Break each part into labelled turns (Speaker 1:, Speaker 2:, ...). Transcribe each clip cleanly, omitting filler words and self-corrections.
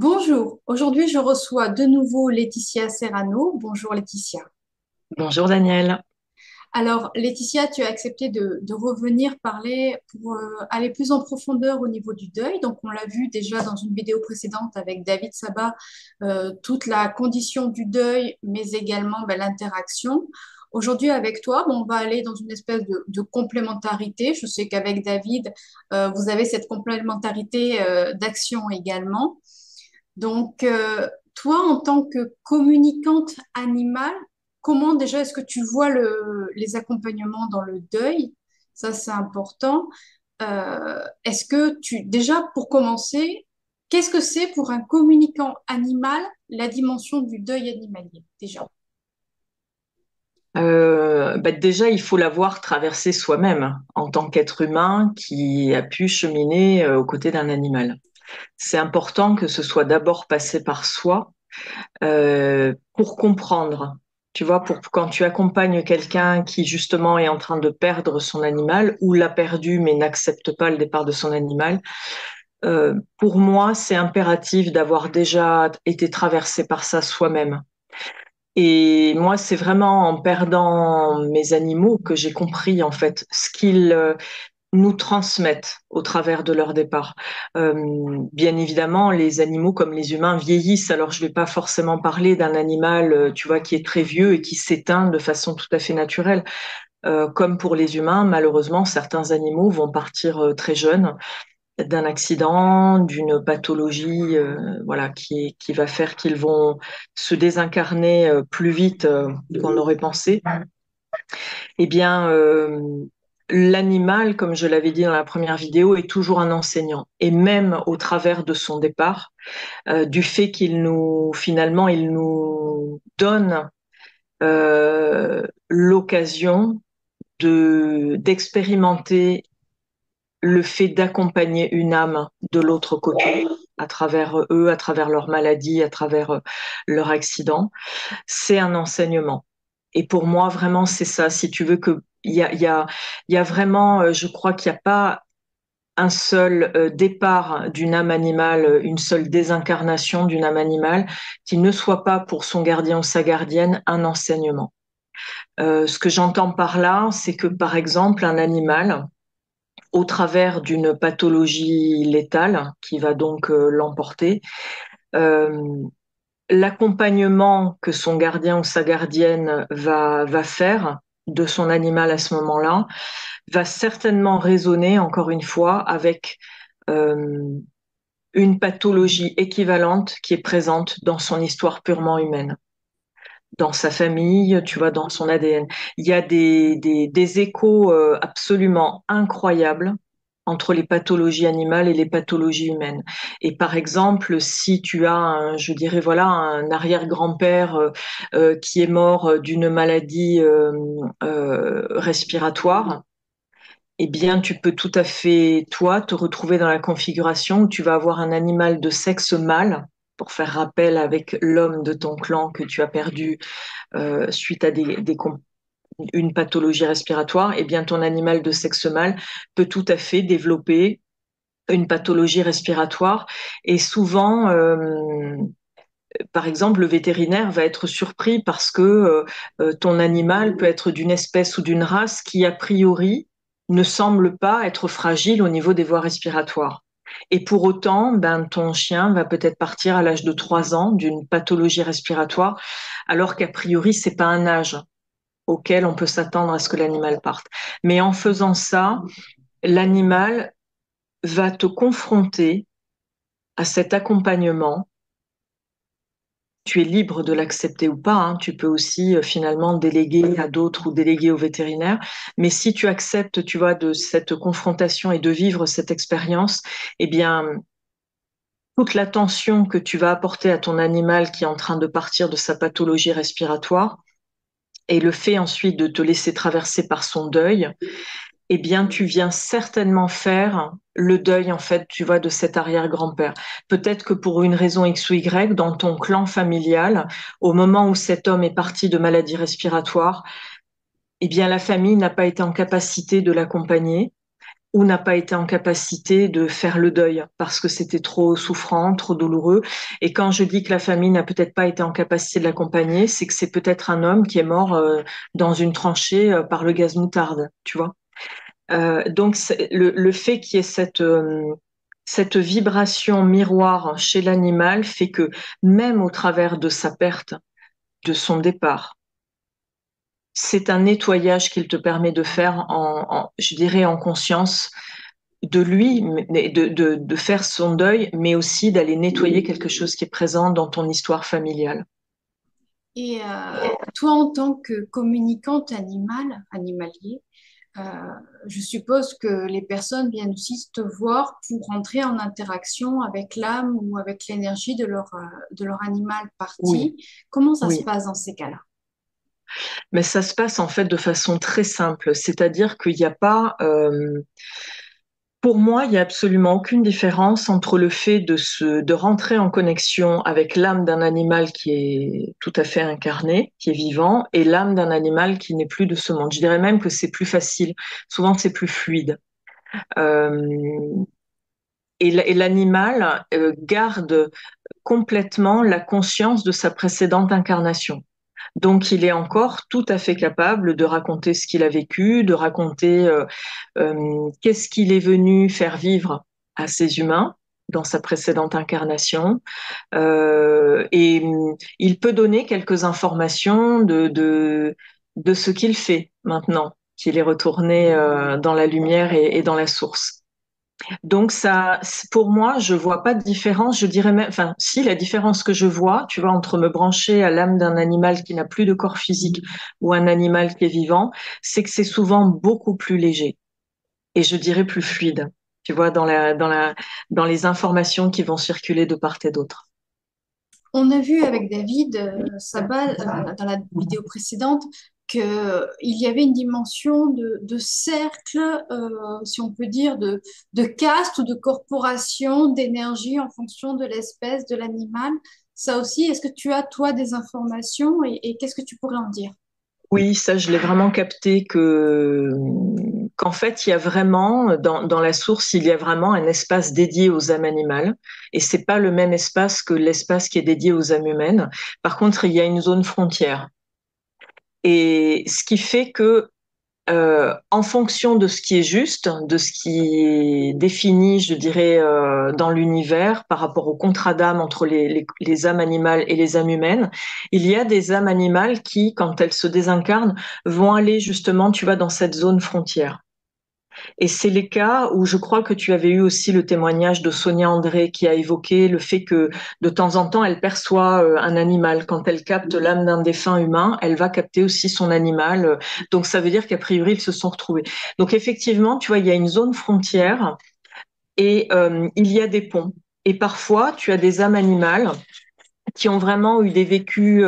Speaker 1: Bonjour, aujourd'hui je reçois de nouveau Laetitia Serrano. Bonjour Laetitia.
Speaker 2: Bonjour Daniel.
Speaker 1: Alors Laetitia, tu as accepté de revenir parler pour aller plus en profondeur au niveau du deuil. Donc on l'a vu déjà dans une vidéo précédente avec David Sabat, toute la condition du deuil, mais également l'interaction. Aujourd'hui avec toi, on va aller dans une espèce de complémentarité. Je sais qu'avec David, vous avez cette complémentarité d'action également. Donc, toi, en tant que communicante animale, comment déjà est-ce que tu vois les accompagnements dans le deuil? Ça, c'est important. Est-ce que déjà, pour commencer, qu'est-ce que c'est pour un communicant animal la dimension du deuil animalier, déjà?
Speaker 2: Déjà, il faut l'avoir traversé soi-même en tant qu'être humain qui a pu cheminer aux côtés d'un animal. C'est important que ce soit d'abord passé par soi pour comprendre. Tu vois, pour quand tu accompagnes quelqu'un qui justement est en train de perdre son animal ou l'a perdu mais n'accepte pas le départ de son animal, pour moi, c'est impératif d'avoir déjà été traversé par ça soi-même. Et moi, c'est vraiment en perdant mes animaux que j'ai compris en fait ce qu'ils nous transmettent au travers de leur départ. Euh, Bien évidemment, les animaux comme les humains vieillissent. Alors, je vais pas forcément parler d'un animal, tu vois, qui est très vieux et qui s'éteint de façon tout à fait naturelle. Comme pour les humains, malheureusement, certains animaux vont partir très jeunes d'un accident, d'une pathologie, voilà, qui va faire qu'ils vont se désincarner plus vite qu'on aurait pensé. Eh bien, l'animal, comme je l'avais dit dans la première vidéo, est toujours un enseignant. Et même au travers de son départ, du fait qu'il nous, finalement, il nous donne l'occasion d'expérimenter le fait d'accompagner une âme de l'autre côté, à travers eux, à travers leur maladie, à travers leur accident, c'est un enseignement. Et pour moi, vraiment, c'est ça. Si tu veux que, il y a vraiment, je crois qu'il n'y a pas un seul départ d'une âme animale, une seule désincarnation d'une âme animale qui ne soit pas pour son gardien ou sa gardienne un enseignement. Ce que j'entends par là, c'est que par exemple, un animal, au travers d'une pathologie létale qui va donc l'emporter. Euh, L'accompagnement que son gardien ou sa gardienne va faire de son animal à ce moment-là va certainement résonner, encore une fois, avec euh, une pathologie équivalente qui est présente dans son histoire purement humaine, dans sa famille, tu vois, dans son ADN. Il y a des échos absolument incroyables entre les pathologies animales et les pathologies humaines. Et par exemple, si tu as, je dirais, voilà, un arrière-grand-père qui est mort d'une maladie respiratoire, eh bien, tu peux tout à fait, toi, te retrouver dans la configuration où tu vas avoir un animal de sexe mâle, pour faire rappel avec l'homme de ton clan que tu as perdu suite à une pathologie respiratoire, eh bien ton animal de sexe mâle peut tout à fait développer une pathologie respiratoire. Et souvent, par exemple, le vétérinaire va être surpris parce que ton animal peut être d'une espèce ou d'une race qui, a priori, ne semble pas être fragile au niveau des voies respiratoires. Et pour autant, ben, ton chien va peut-être partir à l'âge de 3 ans d'une pathologie respiratoire, alors qu'a priori, c'est pas un âge auquel on peut s'attendre à ce que l'animal parte. Mais en faisant ça, l'animal va te confronter à cet accompagnement. Tu es libre de l'accepter ou pas, hein. Tu peux aussi finalement déléguer à d'autres ou déléguer au vétérinaire. Mais si tu acceptes, tu vois, de cette confrontation et de vivre cette expérience, eh bien, toute l'attention que tu vas apporter à ton animal qui est en train de partir de sa pathologie respiratoire et le fait ensuite de te laisser traverser par son deuil, eh bien, tu viens certainement faire le deuil, en fait, tu vois, de cet arrière-grand-père. Peut-être que pour une raison X ou Y, dans ton clan familial, au moment où cet homme est parti de maladie respiratoire, eh bien, la famille n'a pas été en capacité de l'accompagner. ou n'a pas été en capacité de faire le deuil parce que c'était trop souffrant, trop douloureux. Et quand je dis que la famille n'a peut-être pas été en capacité de l'accompagner, c'est que c'est peut-être un homme qui est mort dans une tranchée par le gaz moutarde, tu vois. Donc le fait qu'il y ait cette vibration miroir chez l'animal fait que même au travers de sa perte, de son départ, c'est un nettoyage qu'il te permet de faire je dirais, en conscience de lui, de faire son deuil, mais aussi d'aller nettoyer quelque chose qui est présent dans ton histoire familiale.
Speaker 1: Et toi, en tant que communicante animalier, euh, je suppose que les personnes viennent aussi te voir pour entrer en interaction avec l'âme ou avec l'énergie de leur animal
Speaker 2: Oui,
Speaker 1: parti. Comment ça se
Speaker 2: oui.
Speaker 1: passe dans ces cas-là?
Speaker 2: Mais ça se passe en fait de façon très simple, c'est-à-dire qu'il n'y a pas, pour moi, il n'y a absolument aucune différence entre le fait de rentrer en connexion avec l'âme d'un animal qui est tout à fait incarné, qui est vivant, et l'âme d'un animal qui n'est plus de ce monde. Je dirais même que c'est plus facile. Souvent, c'est plus fluide. Euh, et l'animal garde complètement la conscience de sa précédente incarnation. Donc, il est encore tout à fait capable de raconter ce qu'il a vécu, de raconter qu'est-ce qu'il est venu faire vivre à ces humains dans sa précédente incarnation. Et il peut donner quelques informations de ce qu'il fait maintenant, qu'il est retourné dans la lumière et dans la source. Donc ça, pour moi, je vois pas de différence. Je dirais même, enfin, si la différence que je vois, tu vois, entre me brancher à l'âme d'un animal qui n'a plus de corps physique ou un animal qui est vivant, c'est que c'est souvent beaucoup plus léger et je dirais plus fluide. Tu vois, dans les informations qui vont circuler de part et d'autre.
Speaker 1: On a vu avec David Sabat dans la vidéo précédente qu'il y avait une dimension de cercle, si on peut dire, de caste ou de corporation, d'énergie en fonction de l'espèce, de l'animal. Ça aussi, est-ce que tu as, toi, des informations et qu'est-ce que tu pourrais en dire?
Speaker 2: Oui, ça, je l'ai vraiment capté qu'en fait, il y a vraiment, dans la source, il y a vraiment un espace dédié aux âmes animales. Et c'est pas le même espace que l'espace qui est dédié aux âmes humaines. Par contre, il y a une zone frontière. Et ce qui fait que en fonction de ce qui est juste, de ce qui est défini, je dirais, dans l'univers par rapport au contrat d'âme entre les âmes animales et les âmes humaines, il y a des âmes animales qui, quand elles se désincarnent, vont aller justement, tu vois, dans cette zone frontière. Et c'est les cas où je crois que tu avais eu aussi le témoignage de Sonia André qui a évoqué le fait que de temps en temps, elle perçoit un animal. Quand elle capte l'âme d'un défunt humain, elle va capter aussi son animal. Donc ça veut dire qu'a priori, ils se sont retrouvés. Donc effectivement, tu vois, il y a une zone frontière et il y a des ponts. Et parfois, tu as des âmes animales qui ont vraiment eu des vécus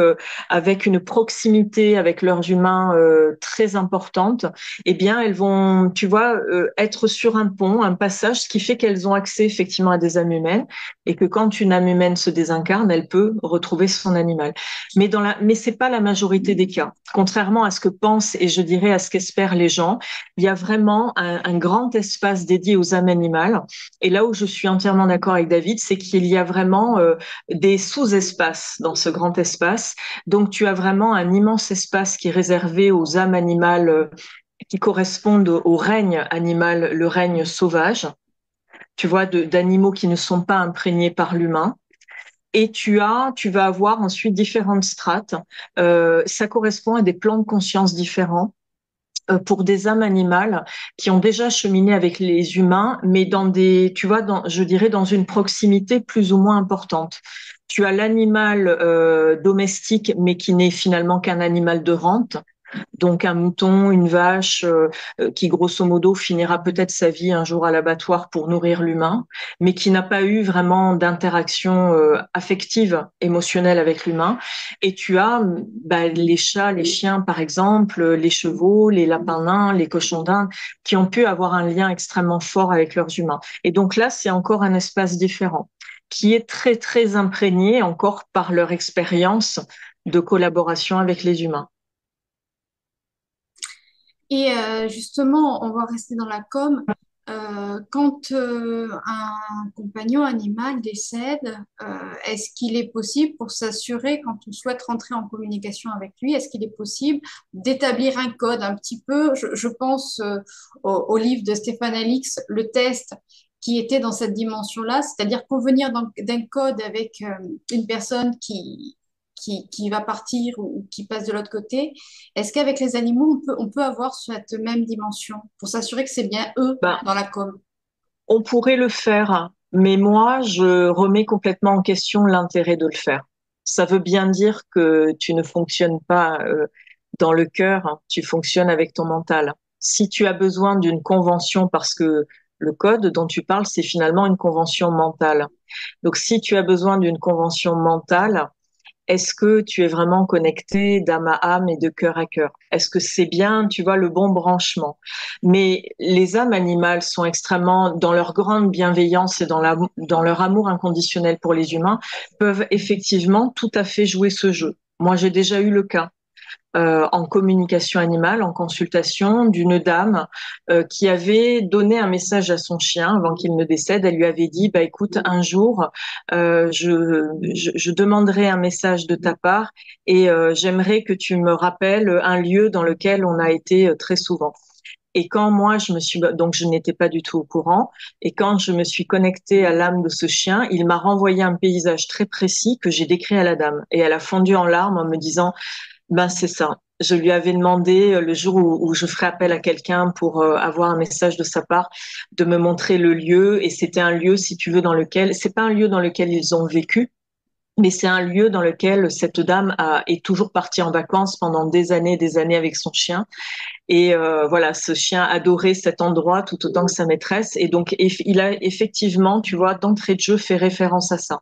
Speaker 2: avec une proximité avec leurs humains très importante, eh bien, elles vont, tu vois, être sur un pont, un passage, ce qui fait qu'elles ont accès effectivement à des âmes humaines et que quand une âme humaine se désincarne, elle peut retrouver son animal. Mais c'est pas la majorité des cas. Contrairement à ce que pensent et je dirais à ce qu'espèrent les gens, il y a vraiment un grand espace dédié aux âmes animales. Et là où je suis entièrement d'accord avec David, c'est qu'il y a vraiment des sous-espaces dans ce grand espace. Donc, tu as vraiment un immense espace qui est réservé aux âmes animales qui correspondent au règne animal, le règne sauvage, tu vois, d'animaux qui ne sont pas imprégnés par l'humain. Et tu vas avoir ensuite différentes strates. Ça correspond à des plans de conscience différents pour des âmes animales qui ont déjà cheminé avec les humains, mais dans des, tu vois, je dirais dans une proximité plus ou moins importante. Tu as l'animal domestique, mais qui n'est finalement qu'un animal de rente. Donc un mouton, une vache, qui grosso modo finira peut-être sa vie un jour à l'abattoir pour nourrir l'humain, mais qui n'a pas eu vraiment d'interaction affective, émotionnelle avec l'humain. Et tu as bah, les chats, les chiens par exemple, les chevaux, les lapins nains, les cochons d'Inde, qui ont pu avoir un lien extrêmement fort avec leurs humains. Et donc là, c'est encore un espace différent, qui est très très imprégné encore par leur expérience de collaboration avec les humains.
Speaker 1: Et justement, on va rester dans la com. quand un compagnon animal décède, est-ce qu'il est possible, pour s'assurer, quand on souhaite rentrer en communication avec lui, est-ce qu'il est possible d'établir un code un petit peu, je pense au livre de Stéphane Alix, le test, qui était dans cette dimension-là, c'est-à-dire convenir d'un code avec une personne qui va partir ou qui passe de l'autre côté. Est-ce qu'avec les animaux, on peut avoir cette même dimension pour s'assurer que c'est bien eux
Speaker 2: Ben,
Speaker 1: dans la com?
Speaker 2: on pourrait le faire, mais moi, je remets complètement en question l'intérêt de le faire. Ça veut bien dire que tu ne fonctionnes pas dans le cœur, hein, tu fonctionnes avec ton mental. Si tu as besoin d'une convention, parce que le code dont tu parles, c'est finalement une convention mentale. Donc, si tu as besoin d'une convention mentale, est-ce que tu es vraiment connecté d'âme à âme et de cœur à cœur? Est-ce que c'est bien, tu vois, le bon branchement? Mais les âmes animales sont extrêmement, dans leur grande bienveillance et dans leur amour inconditionnel pour les humains, peuvent effectivement tout à fait jouer ce jeu. Moi, j'ai déjà eu le cas en communication animale, en consultation, d'une dame qui avait donné un message à son chien avant qu'il ne décède. Elle lui avait dit, bah écoute, un jour, je demanderai un message de ta part et j'aimerais que tu me rappelles un lieu dans lequel on a été très souvent. Et quand moi, donc je n'étais pas du tout au courant, et quand je me suis connectée à l'âme de ce chien, il m'a renvoyé un paysage très précis que j'ai décrit à la dame. Et elle a fondu en larmes en me disant, ben c'est ça. Je lui avais demandé le jour où je ferai appel à quelqu'un pour avoir un message de sa part, de me montrer le lieu. Et c'était un lieu, si tu veux, dans lequel, c'est pas un lieu dans lequel ils ont vécu, mais c'est un lieu dans lequel cette dame est toujours partie en vacances pendant des années avec son chien. Et voilà, ce chien adorait cet endroit tout autant que sa maîtresse. Et donc, il a effectivement, tu vois, d'entrée de jeu fait référence à ça.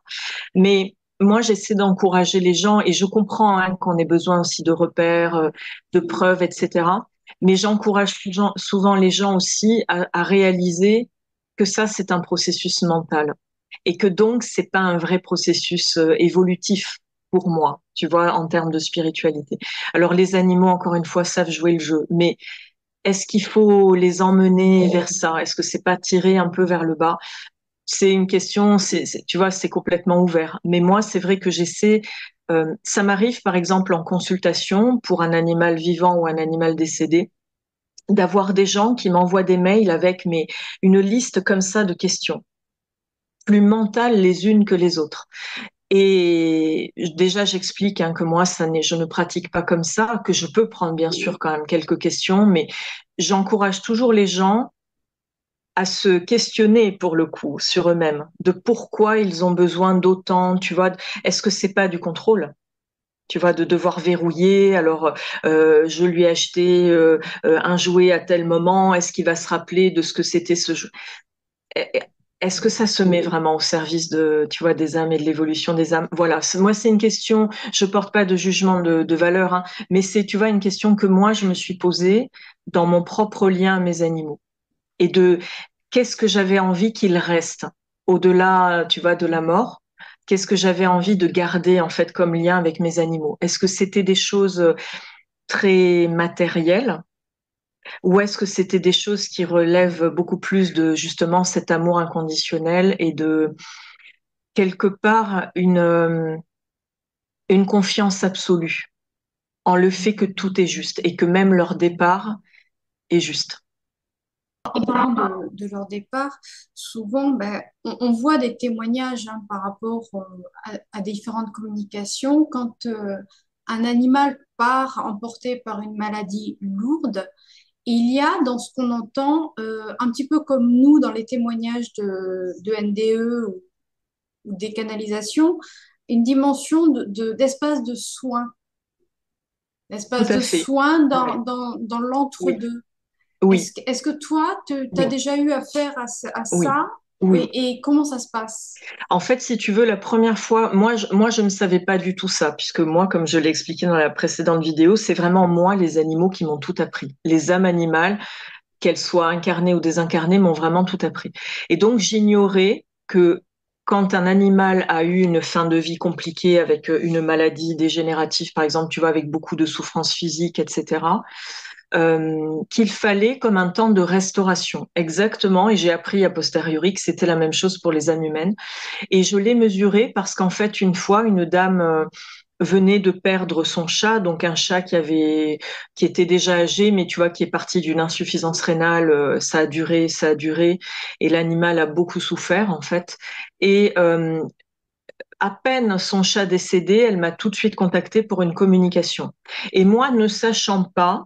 Speaker 2: Mais moi, j'essaie d'encourager les gens et je comprends hein, qu'on ait besoin aussi de repères, de preuves, etc. Mais j'encourage souvent les gens aussi à réaliser que ça, c'est un processus mental et que donc, c'est pas un vrai processus évolutif pour moi, tu vois, en termes de spiritualité. Alors, les animaux, encore une fois, savent jouer le jeu, mais est-ce qu'il faut les emmener vers ça? Est-ce que c'est pas tirer un peu vers le bas? C'est une question, tu vois, c'est complètement ouvert. Mais moi, c'est vrai que j'essaie. Ça m'arrive, par exemple, en consultation pour un animal vivant ou un animal décédé, d'avoir des gens qui m'envoient des mails avec une liste comme ça de questions, plus mentales les unes que les autres. Et déjà, j'explique hein, que moi, je ne pratique pas comme ça, que je peux prendre bien sûr quand même quelques questions, mais j'encourage toujours les gens à se questionner pour le coup sur eux-mêmes, de pourquoi ils ont besoin d'autant, tu vois, est-ce que c'est pas du contrôle? Tu vois, de devoir verrouiller. Alors, je lui ai acheté un jouet à tel moment. Est-ce qu'il va se rappeler de ce que c'était ce jeu? Est-ce que ça se met vraiment au service de, tu vois, des âmes et de l'évolution des âmes? Voilà. Moi, c'est une question. Je porte pas de jugement de valeur, hein, mais c'est, tu vois, une question que moi je me suis posée dans mon propre lien à mes animaux et de qu'est-ce que j'avais envie qu'il reste au-delà, tu vois, de la mort. Qu'est-ce que j'avais envie de garder en fait comme lien avec mes animaux? Est-ce que c'était des choses très matérielles ou est-ce que c'était des choses qui relèvent beaucoup plus de justement cet amour inconditionnel et de quelque part une confiance absolue en le fait que tout est juste et que même leur départ est juste.
Speaker 1: En parlant de leur départ, souvent, ben, on voit des témoignages hein, par rapport à différentes communications. Quand un animal part emporté par une maladie lourde, il y a dans ce qu'on entend, un petit peu comme nous dans les témoignages de NDE ou des canalisations, une dimension d'espace de soin,
Speaker 2: Tout
Speaker 1: l'espace
Speaker 2: à
Speaker 1: de
Speaker 2: fait.
Speaker 1: soin
Speaker 2: Oui,
Speaker 1: dans
Speaker 2: oui,
Speaker 1: l'entre-deux.
Speaker 2: oui,
Speaker 1: Est-ce que toi, tu as
Speaker 2: oui,
Speaker 1: déjà eu affaire à
Speaker 2: oui,
Speaker 1: ça
Speaker 2: oui.
Speaker 1: et comment ça se passe?
Speaker 2: En fait, si tu veux, la première fois, moi, je ne savais pas du tout ça, puisque moi, comme je l'ai expliqué dans la précédente vidéo, c'est vraiment moi, les animaux, qui m'ont tout appris. Les âmes animales, qu'elles soient incarnées ou désincarnées, m'ont vraiment tout appris. Et donc, j'ignorais que quand un animal a eu une fin de vie compliquée avec une maladie dégénérative, par exemple, tu vois, avec beaucoup de souffrance physique, etc., qu'il fallait comme un temps de restauration. Exactement, et j'ai appris a posteriori que c'était la même chose pour les âmes humaines. Et je l'ai mesuré parce qu'en fait, une fois, une dame venait de perdre son chat, donc un chat qui était déjà âgé, mais tu vois, qui est parti d'une insuffisance rénale. Ça a duré, et l'animal a beaucoup souffert en fait. Et à peine son chat décédé, elle m'a tout de suite contactée pour une communication. Et moi, ne sachant pas,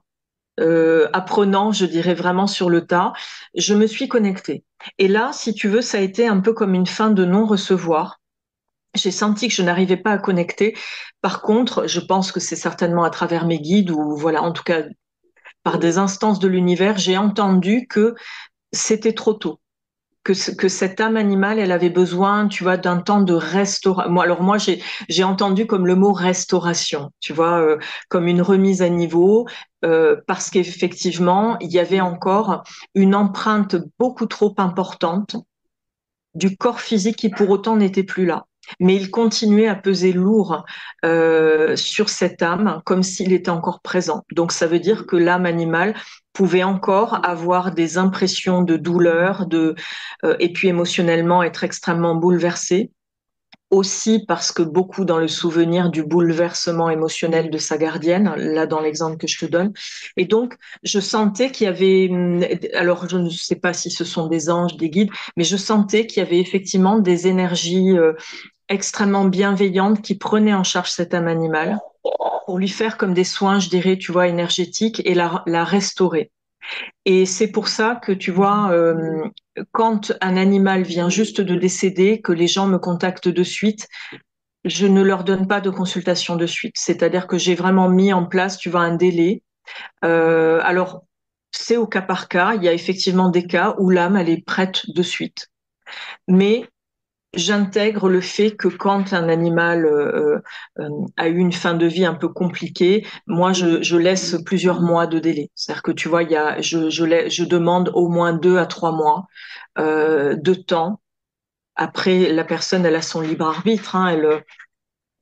Speaker 2: apprenant, je dirais vraiment sur le tas, je me suis connectée. Et là, si tu veux, ça a été un peu comme une fin de non-recevoir. J'ai senti que je n'arrivais pas à connecter. Par contre, je pense que c'est certainement à travers mes guides ou voilà, en tout cas par des instances de l'univers, j'ai entendu que c'était trop tôt. Que cette âme animale, elle avait besoin, tu vois, d'un temps de restauration. Moi, j'ai entendu comme le mot restauration, tu vois, comme une remise à niveau, parce qu'effectivement, il y avait encore une empreinte beaucoup trop importante du corps physique qui pour autant n'était plus là. Mais il continuait à peser lourd sur cette âme comme s'il était encore présent. Donc ça veut dire que l'âme animale pouvait encore avoir des impressions de douleur, et puis émotionnellement être extrêmement bouleversée, aussi parce que beaucoup dans le souvenir du bouleversement émotionnel de sa gardienne, là dans l'exemple que je te donne. Et donc, je sentais qu'il y avait, alors je ne sais pas si ce sont des anges, des guides, mais je sentais qu'il y avait effectivement des énergies extrêmement bienveillantes qui prenaient en charge cette âme animale pour lui faire comme des soins, je dirais, tu vois, énergétiques et la restaurer. Et c'est pour ça que tu vois, quand un animal vient juste de décéder, que les gens me contactent de suite, je ne leur donne pas de consultation de suite. C'est-à-dire que j'ai vraiment mis en place, tu vois, un délai. Alors, c'est au cas par cas. Il y a effectivement des cas où l'âme, elle est prête de suite. Mais j'intègre le fait que quand un animal a eu une fin de vie un peu compliquée, moi je laisse plusieurs mois de délai. C'est-à-dire que tu vois, je demande au moins 2 à 3 mois de temps. Après, la personne, elle a son libre arbitre, hein,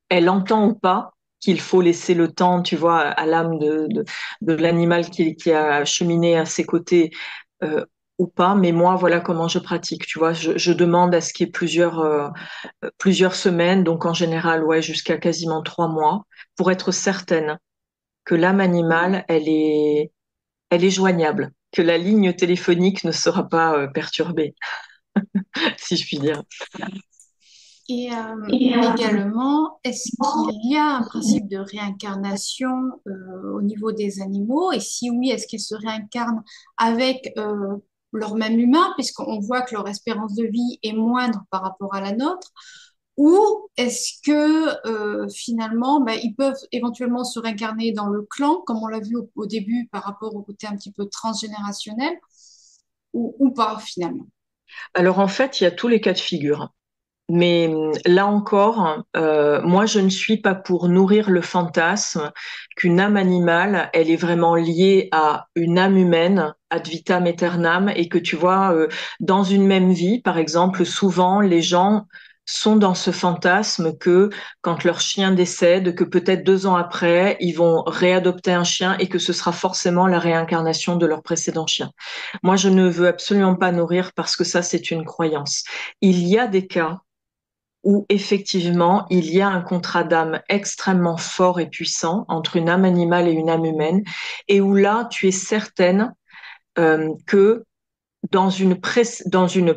Speaker 2: elle entend ou pas qu'il faut laisser le temps, tu vois, à l'âme de l'animal qui a cheminé à ses côtés ou pas. Mais moi, voilà comment je pratique. Tu vois, je demande à ce qu'il y ait plusieurs semaines, donc en général, ouais, jusqu'à quasiment 3 mois, pour être certaine que l'âme animale, elle est joignable, que la ligne téléphonique ne sera pas perturbée, si je puis dire.
Speaker 1: Et également, est-ce qu'il y a un principe de réincarnation au niveau des animaux? Et si oui, est-ce qu'ils se réincarnent avec leur même humain, puisqu'on voit que leur espérance de vie est moindre par rapport à la nôtre? Ou est-ce que finalement, ben, ils peuvent éventuellement se réincarner dans le clan, comme on l'a vu au début par rapport au côté un petit peu transgénérationnel, ou pas finalement?
Speaker 2: Alors en fait, il y a tous les cas de figure. Mais là encore, moi, je ne suis pas pour nourrir le fantasme qu'une âme animale, elle est vraiment liée à une âme humaine, ad vitam aeternam, et que tu vois, dans une même vie, par exemple, souvent, les gens sont dans ce fantasme que quand leur chien décède, que peut-être 2 ans après, ils vont réadopter un chien et que ce sera forcément la réincarnation de leur précédent chien. Moi, je ne veux absolument pas nourrir parce que ça, c'est une croyance. Il y a des cas où effectivement il y a un contrat d'âme extrêmement fort et puissant entre une âme animale et une âme humaine, et où là tu es certaine que dans une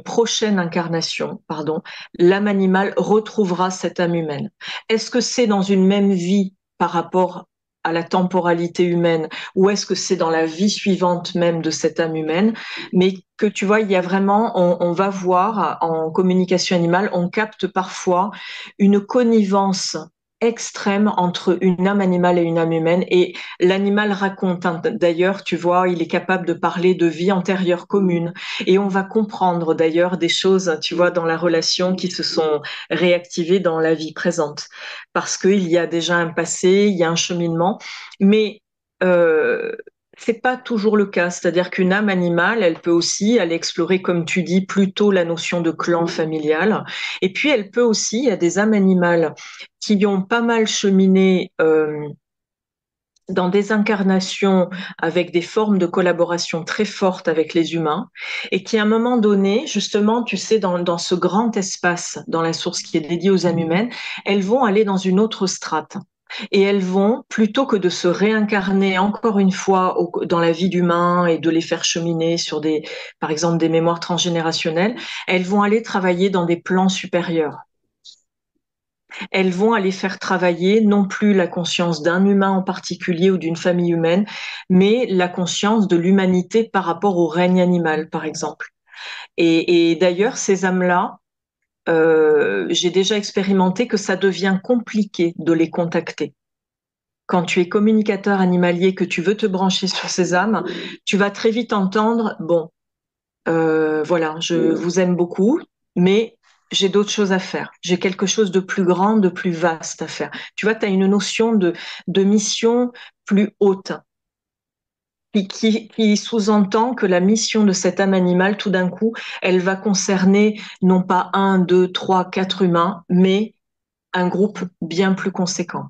Speaker 2: prochaine incarnation, pardon, l'âme animale retrouvera cette âme humaine. Est-ce que c'est dans une même vie par rapport à la temporalité humaine, ou est-ce que c'est dans la vie suivante même de cette âme humaine? Mais que tu vois, il y a vraiment, on va voir en communication animale, on capte parfois une connivence extrême entre une âme animale et une âme humaine. Et l'animal raconte, hein, d'ailleurs, tu vois, il est capable de parler de vie antérieure commune. Et on va comprendre d'ailleurs des choses, tu vois, dans la relation qui se sont réactivées dans la vie présente. Parce qu'il y a déjà un passé, il y a un cheminement. Mais c'est pas toujours le cas. C'est-à-dire qu'une âme animale, elle peut aussi aller explorer, comme tu dis, plutôt la notion de clan familial. Et puis, elle peut aussi, il y a des âmes animales qui ont pas mal cheminé dans des incarnations avec des formes de collaboration très fortes avec les humains, et qui à un moment donné, justement, tu sais, dans ce grand espace, dans la source qui est dédiée aux âmes humaines, elles vont aller dans une autre strate. Et elles vont, plutôt que de se réincarner encore une fois dans la vie d'humain et de les faire cheminer sur par exemple, des mémoires transgénérationnelles, elles vont aller travailler dans des plans supérieurs. Elles vont aller faire travailler non plus la conscience d'un humain en particulier ou d'une famille humaine, mais la conscience de l'humanité par rapport au règne animal, par exemple. Et d'ailleurs, ces âmes-là, j'ai déjà expérimenté que ça devient compliqué de les contacter. Quand tu es communicateur animalier, que tu veux te brancher sur ces âmes, tu vas très vite entendre, bon, voilà, je vous aime beaucoup, mais j'ai d'autres choses à faire. J'ai quelque chose de plus grand, de plus vaste à faire. Tu vois, tu as une notion de mission plus haute qui sous-entend que la mission de cette âme animale, tout d'un coup, elle va concerner non pas un, deux, trois, quatre humains, mais un groupe bien plus conséquent.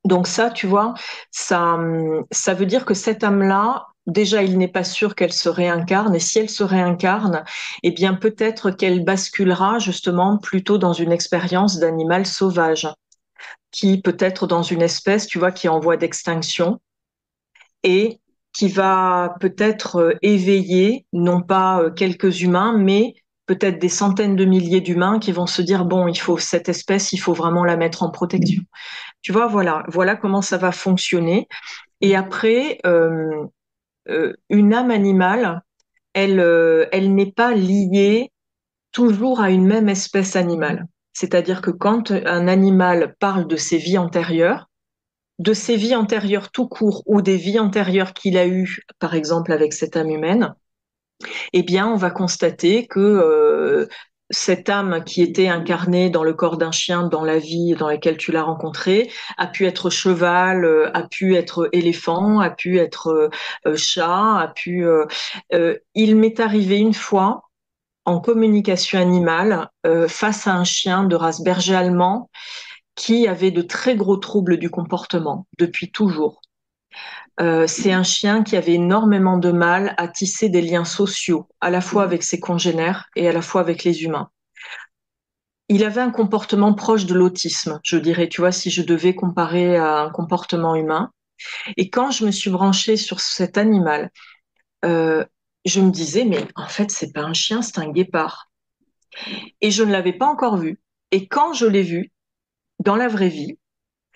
Speaker 2: Donc ça, tu vois, ça veut dire que cette âme-là, déjà, il n'est pas sûr qu'elle se réincarne. Et si elle se réincarne, eh bien, peut-être qu'elle basculera justement plutôt dans une expérience d'animal sauvage, qui peut être dans une espèce, tu vois, qui est en voie d'extinction et qui va peut-être éveiller, non pas quelques humains, mais peut-être des centaines de milliers d'humains qui vont se dire, bon, il faut cette espèce, il faut vraiment la mettre en protection. Tu vois, voilà comment ça va fonctionner. Et après, une âme animale, elle n'est pas liée toujours à une même espèce animale. C'est-à-dire que quand un animal parle de ses vies antérieures tout court ou des vies antérieures qu'il a eues, par exemple avec cette âme humaine, eh bien, on va constater que cette âme qui était incarnée dans le corps d'un chien dans la vie dans laquelle tu l'as rencontrée a pu être cheval, a pu être éléphant, a pu être chat, il m'est arrivé une fois en communication animale face à un chien de race berger allemand qui avait de très gros troubles du comportement depuis toujours. C'est un chien qui avait énormément de mal à tisser des liens sociaux, à la fois avec ses congénères et à la fois avec les humains. Il avait un comportement proche de l'autisme, je dirais, tu vois, si je devais comparer à un comportement humain. Et quand je me suis branchée sur cet animal, euh, je me disais, mais en fait, c'est pas un chien, c'est un guépard. Et je ne l'avais pas encore vu. Et quand je l'ai vu, dans la vraie vie,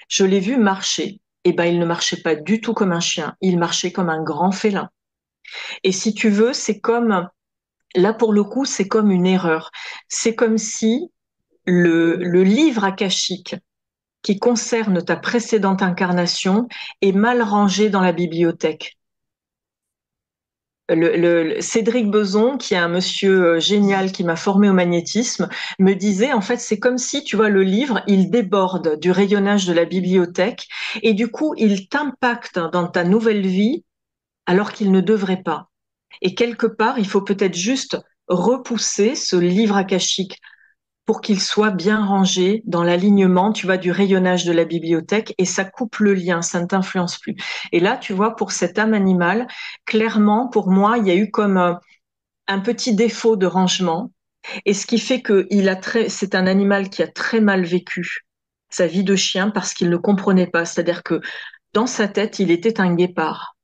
Speaker 2: je l'ai vu marcher. Et ben, il ne marchait pas du tout comme un chien, il marchait comme un grand félin. Et si tu veux, là pour le coup, c'est comme une erreur. C'est comme si le livre akashique qui concerne ta précédente incarnation est mal rangé dans la bibliothèque. Cédric Beson, qui est un monsieur génial qui m'a formé au magnétisme, me disait en fait c'est comme si tu vois le livre il déborde du rayonnage de la bibliothèque et du coup il t'impacte dans ta nouvelle vie alors qu'il ne devrait pas. Et quelque part, il faut peut-être juste repousser ce livre akashique pour qu'il soit bien rangé dans l'alignement, tu vois, du rayonnage de la bibliothèque et ça coupe le lien, ça ne t'influence plus. Et là, tu vois, pour cette âme animale, clairement, pour moi, il y a eu comme un petit défaut de rangement et ce qui fait que c'est un animal qui a très mal vécu sa vie de chien parce qu'il ne comprenait pas. C'est-à-dire que dans sa tête, il était un guépard.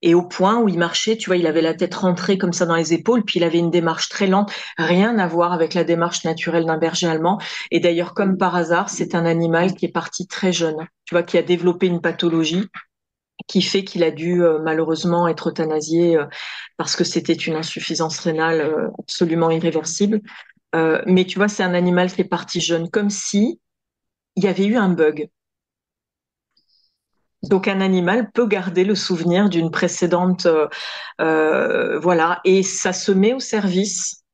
Speaker 2: Et au point où il marchait, tu vois, il avait la tête rentrée comme ça dans les épaules, puis il avait une démarche très lente, rien à voir avec la démarche naturelle d'un berger allemand. Et d'ailleurs, comme par hasard, c'est un animal qui est parti très jeune, tu vois, qui a développé une pathologie qui fait qu'il a dû malheureusement être euthanasié parce que c'était une insuffisance rénale absolument irréversible. Mais tu vois, c'est un animal qui est parti jeune, comme si il y avait eu un bug. Donc un animal peut garder le souvenir d'une précédente, voilà, et ça se met au service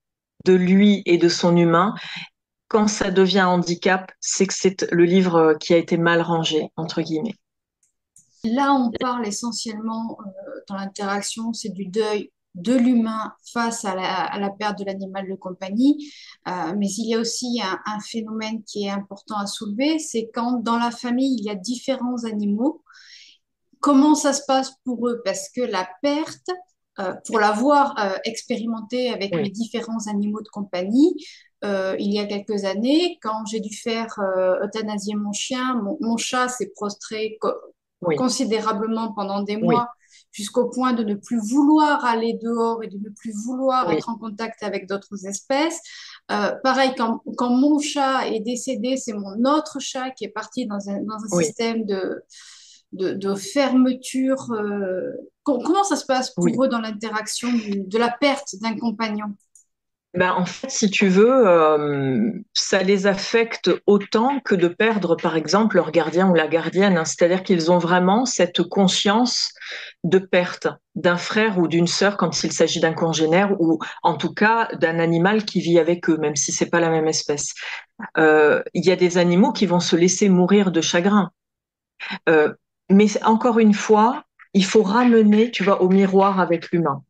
Speaker 2: de lui et de son humain. Quand ça devient un handicap, c'est que c'est le livre qui a été mal rangé, entre guillemets.
Speaker 1: Là, on parle essentiellement dans l'interaction, c'est du deuil de l'humain face à la perte de l'animal de compagnie. Mais il y a aussi un phénomène qui est important à soulever, c'est quand dans la famille, il y a différents animaux comment ça se passe pour eux? Parce que la perte, pour l'avoir expérimenté avec mes
Speaker 2: Oui,
Speaker 1: différents animaux de compagnie, il y a quelques années, quand j'ai dû faire euthanasier mon chien, mon chat s'est prostré
Speaker 2: oui,
Speaker 1: considérablement pendant des
Speaker 2: oui,
Speaker 1: mois, jusqu'au point de ne plus vouloir aller dehors et de ne plus vouloir
Speaker 2: oui,
Speaker 1: être en contact avec d'autres espèces. Pareil, quand mon chat est décédé, c'est mon autre chat qui est parti dans un
Speaker 2: oui,
Speaker 1: système de fermeture. Comment ça se passe
Speaker 2: oui.
Speaker 1: pour eux dans l'interaction de la perte d'un compagnon?
Speaker 2: Ben, en fait, si tu veux, ça les affecte autant que de perdre, par exemple, leur gardien ou la gardienne, hein. C'est-à-dire qu'ils ont vraiment cette conscience de perte d'un frère ou d'une sœur quand il s'agit d'un congénère ou en tout cas d'un animal qui vit avec eux, même si c'est pas la même espèce. Il y a des animaux qui vont se laisser mourir de chagrin. Euh, mais encore une fois, il faut ramener, tu vois, au miroir avec l'humain.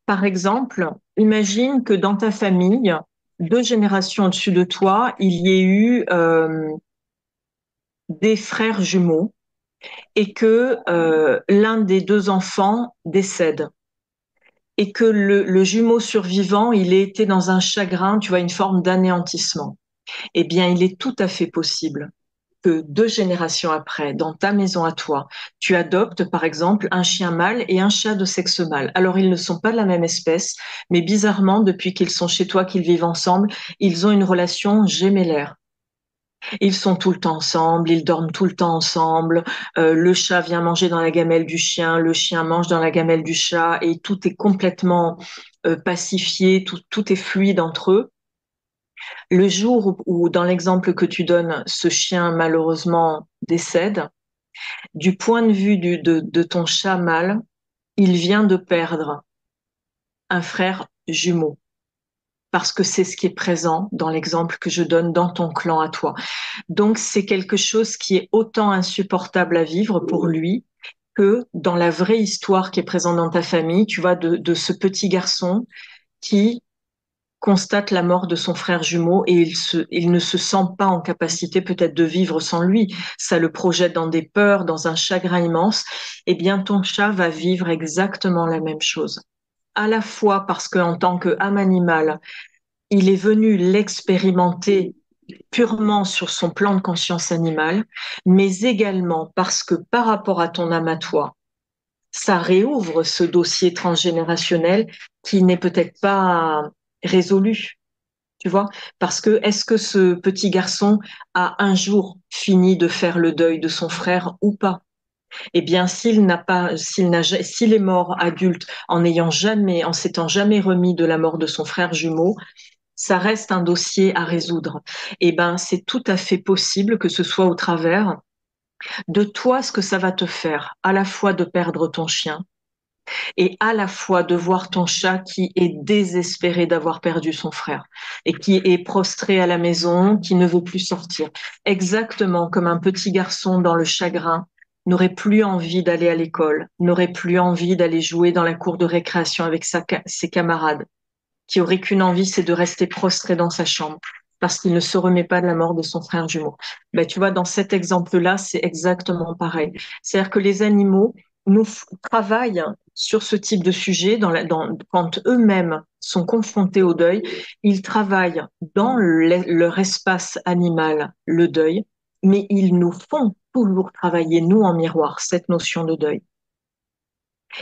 Speaker 2: Par exemple, imagine que dans ta famille, 2 générations au-dessus de toi, il y ait eu des frères jumeaux et que l'un des 2 enfants décède et que le jumeau survivant, il ait été dans un chagrin, tu vois, une forme d'anéantissement. Eh bien, il est tout à fait possible que 2 générations après, dans ta maison à toi, tu adoptes par exemple un chien mâle et un chat de sexe mâle. Alors ils ne sont pas de la même espèce, mais bizarrement, depuis qu'ils sont chez toi, qu'ils vivent ensemble, ils ont une relation gémellaire. Ils sont tout le temps ensemble, ils dorment tout le temps ensemble. Le chat vient manger dans la gamelle du chien, le chien mange dans la gamelle du chat, et tout est complètement pacifié, tout est fluide entre eux. Le jour où, dans l'exemple que tu donnes, ce chien malheureusement décède, du point de vue de ton chat mâle, il vient de perdre un frère jumeau, parce que c'est ce qui est présent dans l'exemple que je donne dans ton clan à toi. Donc c'est quelque chose qui est autant insupportable à vivre pour lui que dans la vraie histoire qui est présente dans ta famille, tu vois, de ce petit garçon qui constate la mort de son frère jumeau et il ne se sent pas en capacité peut-être de vivre sans lui. Ça le projette dans des peurs, dans un chagrin immense. Eh bien, ton chat va vivre exactement la même chose. À la fois parce qu'en tant qu'âme animale, il est venu l'expérimenter purement sur son plan de conscience animale, mais également parce que par rapport à ton âme à toi, ça réouvre ce dossier transgénérationnel qui n'est peut-être pas résolu. Tu vois, parce que est-ce que ce petit garçon a un jour fini de faire le deuil de son frère ou pas? Eh bien, s'il est mort adulte en s'étant jamais remis de la mort de son frère jumeau, ça reste un dossier à résoudre. Eh ben, c'est tout à fait possible que ce soit au travers de toi ce que ça va te faire, à la fois de perdre ton chien, et à la fois de voir ton chat qui est désespéré d'avoir perdu son frère et qui est prostré à la maison, qui ne veut plus sortir. Exactement comme un petit garçon dans le chagrin n'aurait plus envie d'aller à l'école, n'aurait plus envie d'aller jouer dans la cour de récréation avec ses camarades, qui aurait qu'une envie, c'est de rester prostré dans sa chambre parce qu'il ne se remet pas de la mort de son frère jumeau. Ben, tu vois, dans cet exemple-là, c'est exactement pareil. C'est-à-dire que les animaux travaillent sur ce type de sujet quand eux-mêmes sont confrontés au deuil, ils travaillent dans leur espace animal le deuil, mais ils nous font toujours travailler, nous, en miroir, cette notion de deuil.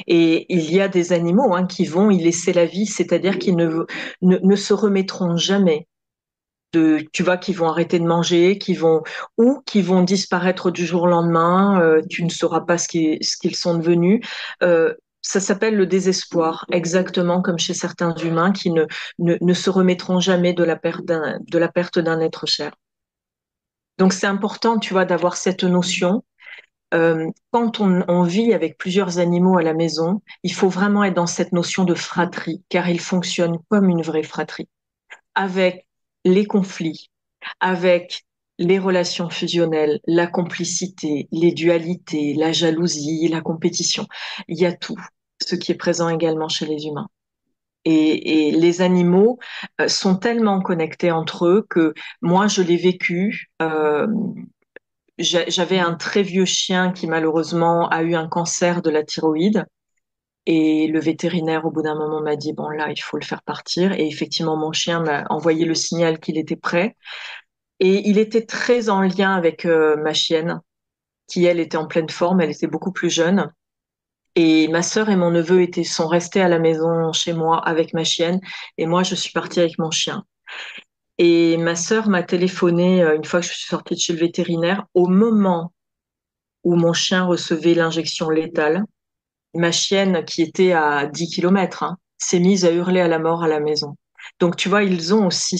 Speaker 2: Et il y a des animaux qui vont y laisser la vie, c'est-à-dire qu'ils ne se remettront jamais tu vois, qui vont arrêter de manger, qui vont disparaître du jour au lendemain, tu ne sauras pas ce qu'ils sont devenus. Ça s'appelle le désespoir, exactement comme chez certains humains qui ne se remettront jamais de la perte d'un être cher. Donc c'est important, tu vois, d'avoir cette notion. Quand on vit avec plusieurs animaux à la maison, il faut vraiment être dans cette notion de fratrie, car ils fonctionnent comme une vraie fratrie, avec les conflits, avec les relations fusionnelles, la complicité, les dualités, la jalousie, la compétition. Il y a tout, ce qui est présent également chez les humains. Et les animaux sont tellement connectés entre eux que moi, je l'ai vécu. j'avais un très vieux chien qui malheureusement a eu un cancer de la thyroïde. Et le vétérinaire, au bout d'un moment, m'a dit, bon, là, il faut le faire partir. Et effectivement, mon chien m'a envoyé le signal qu'il était prêt. Et il était très en lien avec ma chienne, qui, elle, était en pleine forme. Elle était beaucoup plus jeune. Et ma sœur et mon neveu sont restés à la maison chez moi avec ma chienne. Et moi, je suis partie avec mon chien. Et ma sœur m'a téléphoné une fois que je suis sortie de chez le vétérinaire, au moment où mon chien recevait l'injection létale. Ma chienne, qui était à 10 kilomètres, hein, s'est mise à hurler à la mort à la maison. Donc, tu vois, ils ont aussi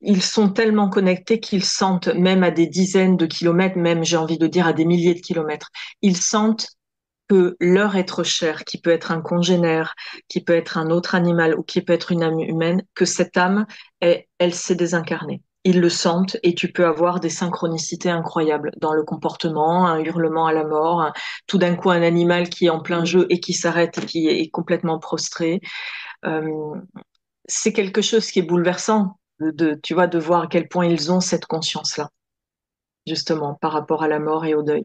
Speaker 2: ils sont tellement connectés qu'ils sentent, même à des dizaines de kilomètres, même, j'ai envie de dire, à des milliers de kilomètres, ils sentent que leur être cher, qui peut être un congénère, qui peut être un autre animal ou qui peut être une âme humaine, que cette âme, elle s'est désincarnée. Ils le sentent et tu peux avoir des synchronicités incroyables dans le comportement, un hurlement à la mort, tout d'un coup un animal qui est en plein jeu et qui s'arrête et qui est complètement prostré. Euh, c'est quelque chose qui est bouleversant tu vois, de voir à quel point ils ont cette conscience-là, justement, par rapport à la mort et au deuil.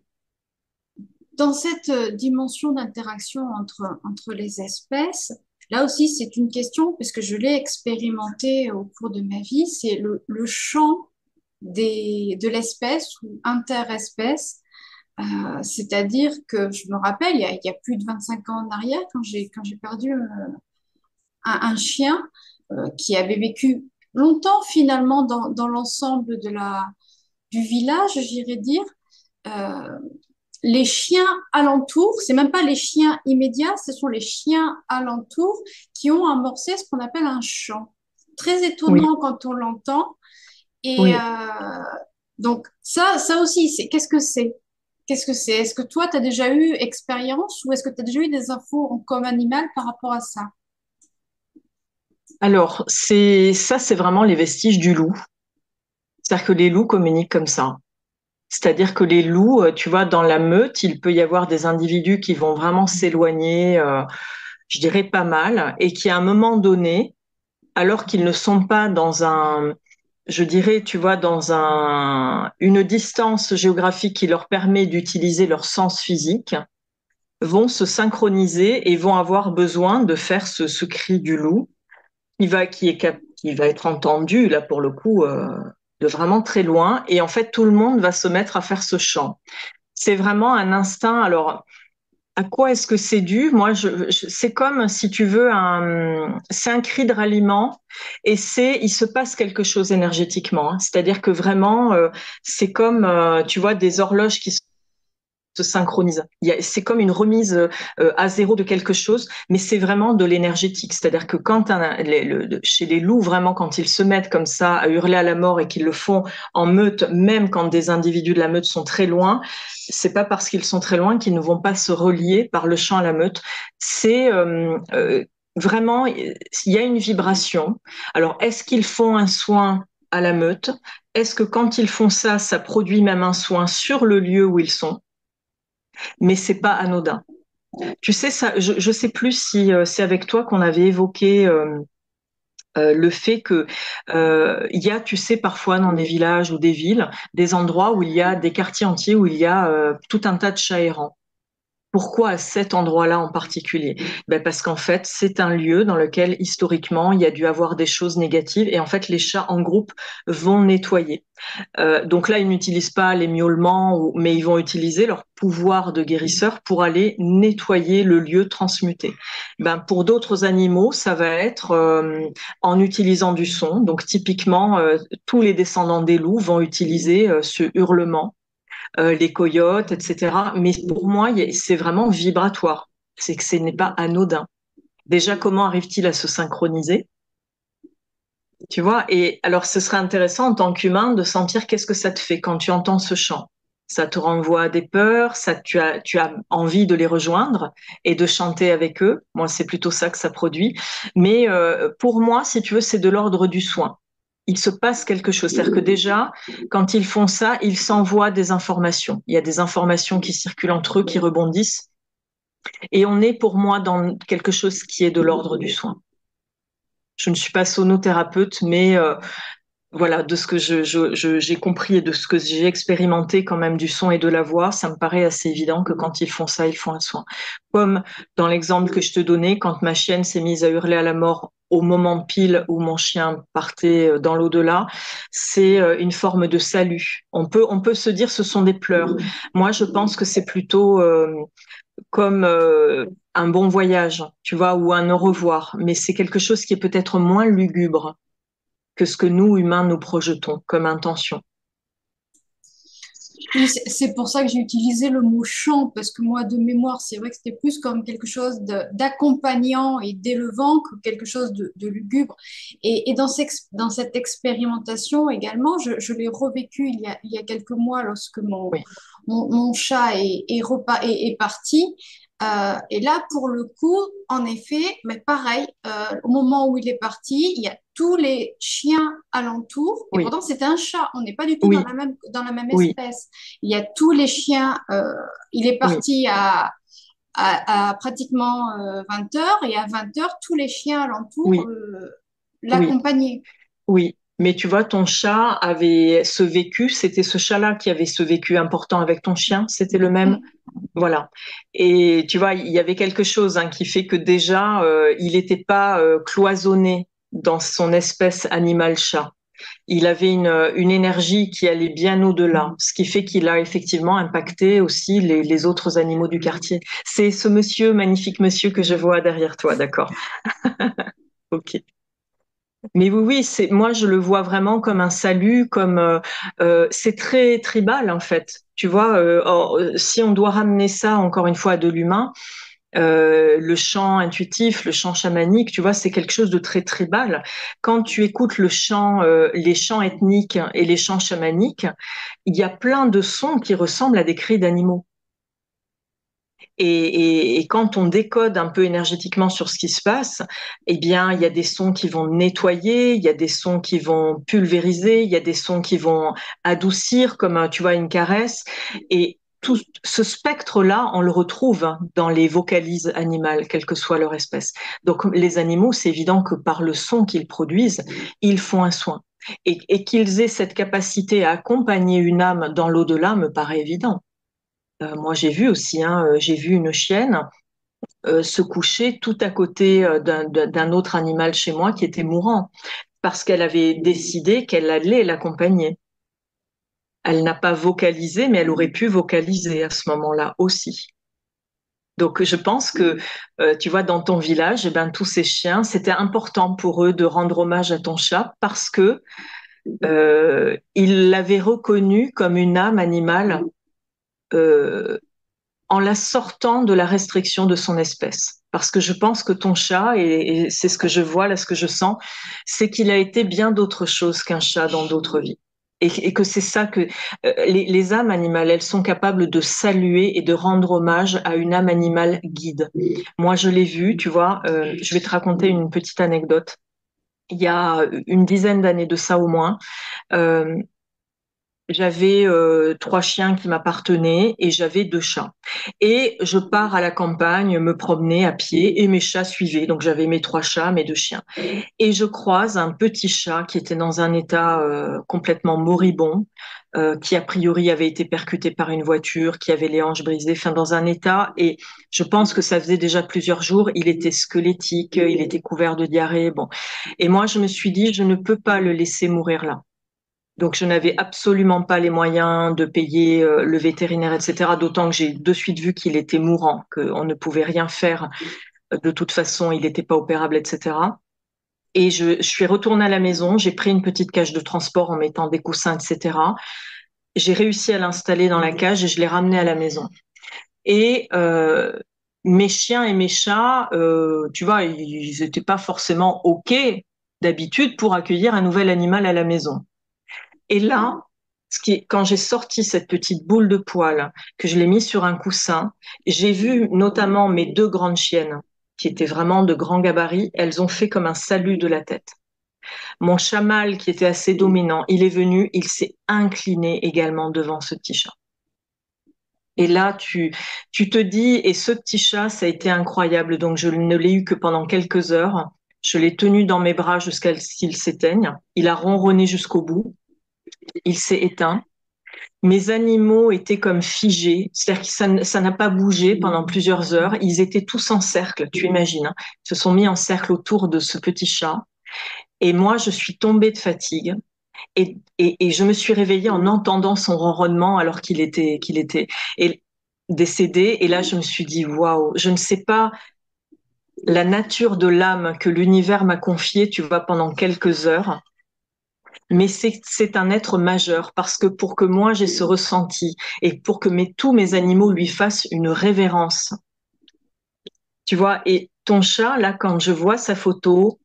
Speaker 1: Dans cette dimension d'interaction entre les espèces, là aussi, c'est une question, puisque je l'ai expérimenté au cours de ma vie, c'est le champ de l'espèce ou interespèce. C'est-à-dire que je me rappelle, il y a plus de 25 ans en arrière, quand j'ai perdu un chien qui avait vécu longtemps finalement dans l'ensemble du village, j'irais dire. Euh, les chiens alentours, c'est même pas les chiens immédiats, ce sont les chiens alentours qui ont amorcé ce qu'on appelle un chant. Très
Speaker 2: Oui,
Speaker 1: étonnant quand on l'entend. Et
Speaker 2: oui.
Speaker 1: donc ça aussi, qu'est-ce que c'est? Qu'est-ce que c'est? Est-ce que toi, tu as déjà eu expérience ou est-ce que tu as déjà eu des infos comme animal par rapport à ça?
Speaker 2: Alors, c'est vraiment les vestiges du loup. C'est-à-dire que les loups communiquent comme ça. C'est-à-dire que les loups, tu vois, dans la meute, il peut y avoir des individus qui vont vraiment s'éloigner, je dirais pas mal, et qui à un moment donné, alors qu'ils ne sont pas dans je dirais, tu vois, une distance géographique qui leur permet d'utiliser leur sens physique, vont se synchroniser et vont avoir besoin de faire ce cri du loup qui va être entendu, là, pour le coup, de vraiment très loin. Et en fait, tout le monde va se mettre à faire ce chant. C'est vraiment un instinct. Alors, à quoi est-ce que c'est dû? Moi, c'est comme, si tu veux, c'est un cri de ralliement et il se passe quelque chose énergétiquement, hein. C'est-à-dire que vraiment, c'est comme, tu vois, des horloges qui se synchronise. C'est comme une remise à zéro de quelque chose, mais c'est vraiment de l'énergétique. C'est-à-dire que chez les loups, vraiment, quand ils se mettent comme ça à hurler à la mort et qu'ils le font en meute, même quand des individus de la meute sont très loin, c'est pas parce qu'ils sont très loin qu'ils ne vont pas se relier par le chant à la meute. C'est vraiment, il y a une vibration. Alors, est-ce qu'ils font un soin à la meute? Est-ce que quand ils font ça, ça produit même un soin sur le lieu où ils sont? Mais c'est pas anodin. Tu sais ça, je sais plus si c'est avec toi qu'on avait évoqué le fait que il y a, tu sais, parfois dans des villages ou des villes, des endroits où il y a des quartiers entiers où il y a tout un tas de chats errants. Pourquoi à cet endroit-là en particulier? Ben parce qu'en fait, c'est un lieu dans lequel historiquement il y a dû avoir des choses négatives et en fait les chats en groupe vont nettoyer. Donc là, ils n'utilisent pas les miaulements, mais ils vont utiliser leur pouvoir de guérisseur pour aller nettoyer le lieu transmuté. Ben, pour d'autres animaux, ça va être en utilisant du son. Donc typiquement, tous les descendants des loups vont utiliser ce hurlement, les coyotes, etc. Mais pour moi, c'est vraiment vibratoire. C'est que ce n'est pas anodin. Déjà, comment arrive-t-il à se synchroniser? Tu vois, et alors ce serait intéressant en tant qu'humain de sentir qu'est-ce que ça te fait quand tu entends ce chant. Ça te renvoie à des peurs, tu as envie de les rejoindre et de chanter avec eux. Moi, c'est plutôt ça que ça produit. Mais pour moi, si tu veux, c'est de l'ordre du soin. Il se passe quelque chose. C'est-à-dire que déjà, quand ils font ça, ils s'envoient des informations. Il y a des informations qui circulent entre eux, qui rebondissent. Et on est pour moi dans quelque chose qui est de l'ordre du soin. Je ne suis pas sonothérapeute, mais voilà, de ce que j'ai compris et de ce que j'ai expérimenté quand même du son et de la voix, ça me paraît assez évident que quand ils font ça, ils font un soin. Comme dans l'exemple que je te donnais, quand ma chienne s'est mise à hurler à la mort au moment pile où mon chien partait dans l'au-delà, c'est une forme de salut. On peut se dire ce sont des pleurs. Moi, je pense que c'est plutôt comme un bon voyage, tu vois, ou un au revoir. Mais c'est quelque chose qui est peut-être moins lugubre que ce que nous, humains, nous projetons comme intention.
Speaker 1: Oui, c'est pour ça que j'ai utilisé le mot chant, parce que moi, de mémoire, c'est vrai que c'était plus comme quelque chose d'accompagnant et d'élevant que quelque chose de lugubre. Et dans cette expérimentation également, je l'ai revécu il y a quelques mois lorsque
Speaker 2: Oui,
Speaker 1: mon chat est parti. Et là, pour le coup, en effet, mais pareil, au moment où il est parti, il y a tous les chiens alentour, et
Speaker 2: oui,
Speaker 1: pourtant c'était un chat, on n'est pas du tout
Speaker 2: oui,
Speaker 1: dans la même
Speaker 2: oui,
Speaker 1: espèce. Il y a tous les chiens, il est
Speaker 2: oui,
Speaker 1: parti à pratiquement 20 heures, et à 20 heures, tous les chiens alentour
Speaker 2: oui, oui,
Speaker 1: l'accompagnaient.
Speaker 2: oui. Mais tu vois, ton chat avait ce vécu, c'était ce chat-là qui avait ce vécu important avec ton chien, c'était le même.
Speaker 1: Mm.
Speaker 2: Voilà. Et tu vois, il y avait quelque chose qui fait que déjà, il n'était pas cloisonné dans son espèce animal-chat. Il avait une énergie qui allait bien au-delà, ce qui fait qu'il a effectivement impacté aussi les autres animaux du quartier. C'est ce monsieur, magnifique monsieur que je vois derrière toi, d'accord? Ok. Mais oui, oui, c'est moi je le vois vraiment comme un salut, comme c'est très tribal en fait. Tu vois, si on doit ramener ça encore une fois à de l'humain, le chant intuitif, le chant chamanique, tu vois, c'est quelque chose de très tribal. Quand tu écoutes le chant, les chants ethniques et les chants chamaniques, il y a plein de sons qui ressemblent à des cris d'animaux. Et quand on décode un peu énergétiquement sur ce qui se passe, eh bien, il y a des sons qui vont nettoyer, il y a des sons qui vont pulvériser, il y a des sons qui vont adoucir, comme tu vois une caresse. Et tout ce spectre-là, on le retrouve dans les vocalises animales, quelle que soit leur espèce. Donc, les animaux, c'est évident que par le son qu'ils produisent, ils font un soin. Et qu'ils aient cette capacité à accompagner une âme dans l'au-delà me paraît évident. Moi, j'ai vu aussi, j'ai vu une chienne se coucher tout à côté d'un autre animal chez moi qui était mourant parce qu'elle avait décidé qu'elle allait l'accompagner. Elle n'a pas vocalisé, mais elle aurait pu vocaliser à ce moment-là aussi. Donc, je pense que, tu vois, dans ton village, eh ben, tous ces chiens, c'était important pour eux de rendre hommage à ton chat parce que ils l'avaient reconnu comme une âme animale euh, en la sortant de la restriction de son espèce. Parce que je pense que ton chat, et c'est ce que je vois, là, ce que je sens, c'est qu'il a été bien d'autre chose qu'un chat dans d'autres vies. Et que c'est ça que les âmes animales, elles sont capables de saluer et de rendre hommage à une âme animale guide. Moi, je l'ai vu, tu vois, je vais te raconter une petite anecdote. Il y a une dizaine d'années de ça au moins, euh, j'avais trois chiens qui m'appartenaient et j'avais deux chats. Et je pars à la campagne me promener à pied et mes chats suivaient. Donc j'avais mes trois chats, mes deux chiens. Et je croise un petit chat qui était dans un état complètement moribond, qui a priori avait été percuté par une voiture, qui avait les hanches brisées, enfin dans un état. Et je pense que ça faisait déjà plusieurs jours. Il était squelettique, il était couvert de diarrhée. Bon. Et moi je me suis dit, je ne peux pas le laisser mourir là. Donc, je n'avais absolument pas les moyens de payer le vétérinaire, etc. D'autant que j'ai de suite vu qu'il était mourant, qu'on ne pouvait rien faire. De toute façon, il n'était pas opérable, etc. Et je suis retournée à la maison, j'ai pris une petite cage de transport en mettant des coussins, etc. J'ai réussi à l'installer dans la cage et je l'ai ramené à la maison. Et mes chiens et mes chats, tu vois, ils n'étaient pas forcément OK d'habitude pour accueillir un nouvel animal à la maison. Et là, quand j'ai sorti cette petite boule de poil, que je l'ai mise sur un coussin, j'ai vu notamment mes deux grandes chiennes, qui étaient vraiment de grands gabarits, elles ont fait comme un salut de la tête. Mon chamal, qui était assez dominant, il est venu, il s'est incliné également devant ce petit chat. Et là, tu te dis, et ce petit chat, ça a été incroyable. Donc, je ne l'ai eu que pendant quelques heures. Je l'ai tenu dans mes bras jusqu'à ce qu'il s'éteigne. Il a ronronné jusqu'au bout. Il s'est éteint. Mes animaux étaient comme figés, c'est-à-dire que ça n'a pas bougé pendant plusieurs heures. Ils étaient tous en cercle, tu imagines, hein. Ils se sont mis en cercle autour de ce petit chat. Et moi, je suis tombée de fatigue. Et je me suis réveillée en entendant son ronronnement alors qu'il était décédé. Et là, je me suis dit, waouh, je ne sais pas la nature de l'âme que l'univers m'a confiée, tu vois, pendant quelques heures. Mais c'est un être majeur parce que pour que moi j'ai ce ressenti et pour que tous mes animaux lui fassent une révérence, tu vois, et ton chat, là, quand je vois sa photo,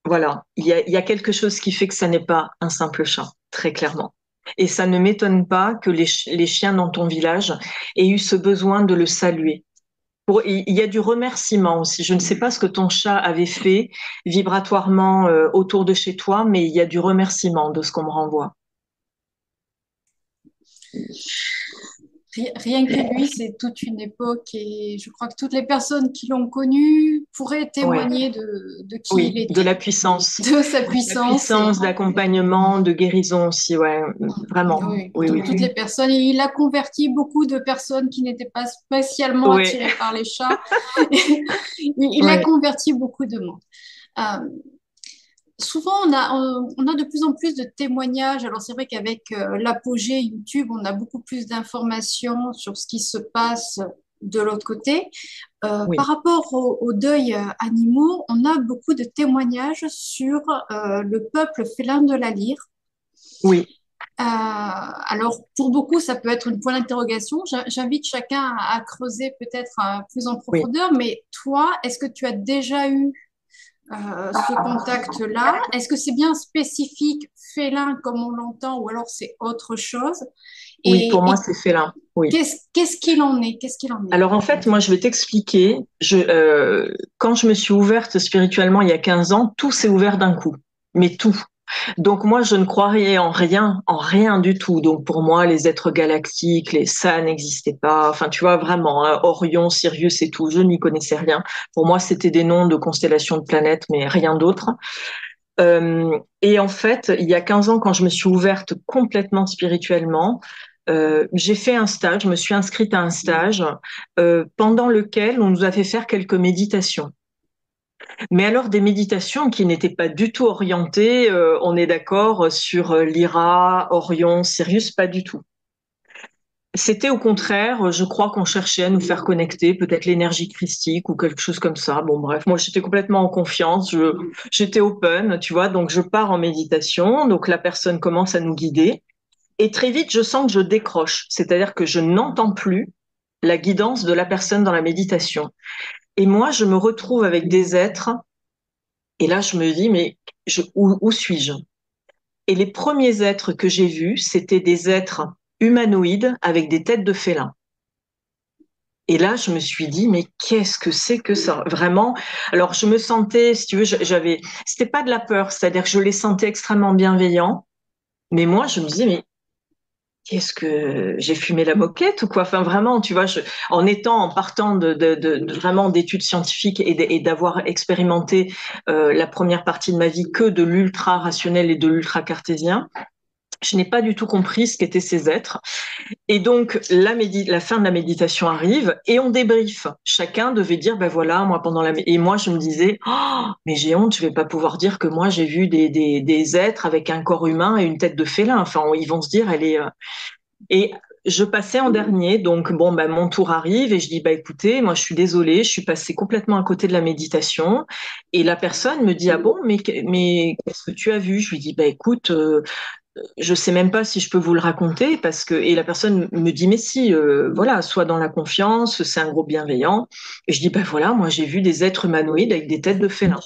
Speaker 2: voilà, il y a quelque chose qui fait que ça n'est pas un simple chat, très clairement. Et ça ne m'étonne pas que les chiens dans ton village aient eu ce besoin de le saluer. Il y a du remerciement aussi. Je ne sais pas ce que ton chat avait fait vibratoirement autour de chez toi, mais il y a du remerciement de ce qu'on me renvoie.
Speaker 1: Rien que lui, c'est toute une époque et je crois que toutes les personnes qui l'ont connu pourraient
Speaker 2: Ouais,
Speaker 1: témoigner de qui il
Speaker 2: oui, de
Speaker 1: était,
Speaker 2: la puissance.
Speaker 1: de sa
Speaker 2: La
Speaker 1: puissance. Et
Speaker 2: puissance d'accompagnement, de guérison aussi, ouais, vraiment.
Speaker 1: oui,
Speaker 2: Oui, oui.
Speaker 1: toutes les personnes. Et il a converti beaucoup de personnes qui n'étaient pas spécialement
Speaker 2: Oui,
Speaker 1: attirées par les chats. Il a
Speaker 2: oui,
Speaker 1: converti beaucoup de monde. Euh, Souvent, on a de plus en plus de témoignages. Alors, c'est vrai qu'avec l'apogée YouTube, on a beaucoup plus d'informations sur ce qui se passe de l'autre côté. Par
Speaker 2: oui,
Speaker 1: rapport au deuil animaux, on a beaucoup de témoignages sur le peuple félin de la lyre.
Speaker 2: oui,
Speaker 1: Alors, pour beaucoup, ça peut être une point d'interrogation. J'invite chacun à creuser peut-être plus en
Speaker 2: oui.
Speaker 1: profondeur. Mais toi, est-ce que tu as déjà eu ce contact-là? Est-ce que c'est bien spécifique félin comme on l'entend ou alors c'est autre chose?
Speaker 2: Oui, pour moi,
Speaker 1: Et
Speaker 2: c'est félin. Oui.
Speaker 1: qu'est-ce qu'il en est? Qu'est-ce qu'il en est?
Speaker 2: Alors en fait, moi, je vais t'expliquer. Quand je me suis ouverte spirituellement il y a 15 ans, tout s'est ouvert d'un coup. Mais tout. Donc moi, je ne croyais en rien du tout. Donc pour moi, les êtres galactiques, ça n'existait pas. Enfin, tu vois, vraiment, hein, Orion, Sirius et tout, je n'y connaissais rien. Pour moi, c'était des noms de constellations de planètes, mais rien d'autre. Et en fait, il y a 15 ans, quand je me suis ouverte complètement spirituellement, j'ai fait un stage, je me suis inscrite à un stage pendant lequel on nous a fait faire quelques méditations. Mais alors des méditations qui n'étaient pas du tout orientées, on est d'accord, sur Lyra, Orion, Sirius, pas du tout. C'était au contraire, je crois qu'on cherchait à nous faire connecter, peut-être l'énergie christique ou quelque chose comme ça. Bon, bref, moi j'étais complètement en confiance, j'étais open, tu vois, donc je pars en méditation, donc la personne commence à nous guider, et très vite je sens que je décroche, c'est-à-dire que je n'entends plus la guidance de la personne dans la méditation. Et moi, je me retrouve avec des êtres, et là je me dis, mais où suis-je? Et les premiers êtres que j'ai vus, c'était des êtres humanoïdes avec des têtes de félins. Et là, je me suis dit, mais qu'est-ce que c'est que ça? Vraiment. Alors, je me sentais, si tu veux, c'était pas de la peur, c'est-à-dire que je les sentais extrêmement bienveillants. Mais moi, je me disais, mais qu'est-ce que j'ai fumé la moquette ou quoi? Enfin, vraiment, tu vois, en partant de vraiment d'études scientifiques et d'avoir expérimenté la première partie de ma vie que de l'ultra rationnel et de l'ultra cartésien, je n'ai pas du tout compris ce qu'étaient ces êtres. Et donc, la fin de la méditation arrive et on débriefe. Chacun devait dire, ben voilà, moi et moi je me disais, oh, mais j'ai honte, je vais pas pouvoir dire que moi j'ai vu des êtres avec un corps humain et une tête de félin. Enfin, ils vont se dire, elle est. Et je passais en dernier, donc bon, ben mon tour arrive et je dis, bah écoutez, moi je suis désolée, je suis passée complètement à côté de la méditation. Et la personne me dit, ah bon, mais qu'est-ce que tu as vu? Je lui dis, bah écoute. Je sais même pas si je peux vous le raconter parce que et la personne me dit mais si voilà, sois dans la confiance, c'est un groupe bienveillant. Et je dis ben voilà, moi j'ai vu des êtres humanoïdes avec des têtes de félins.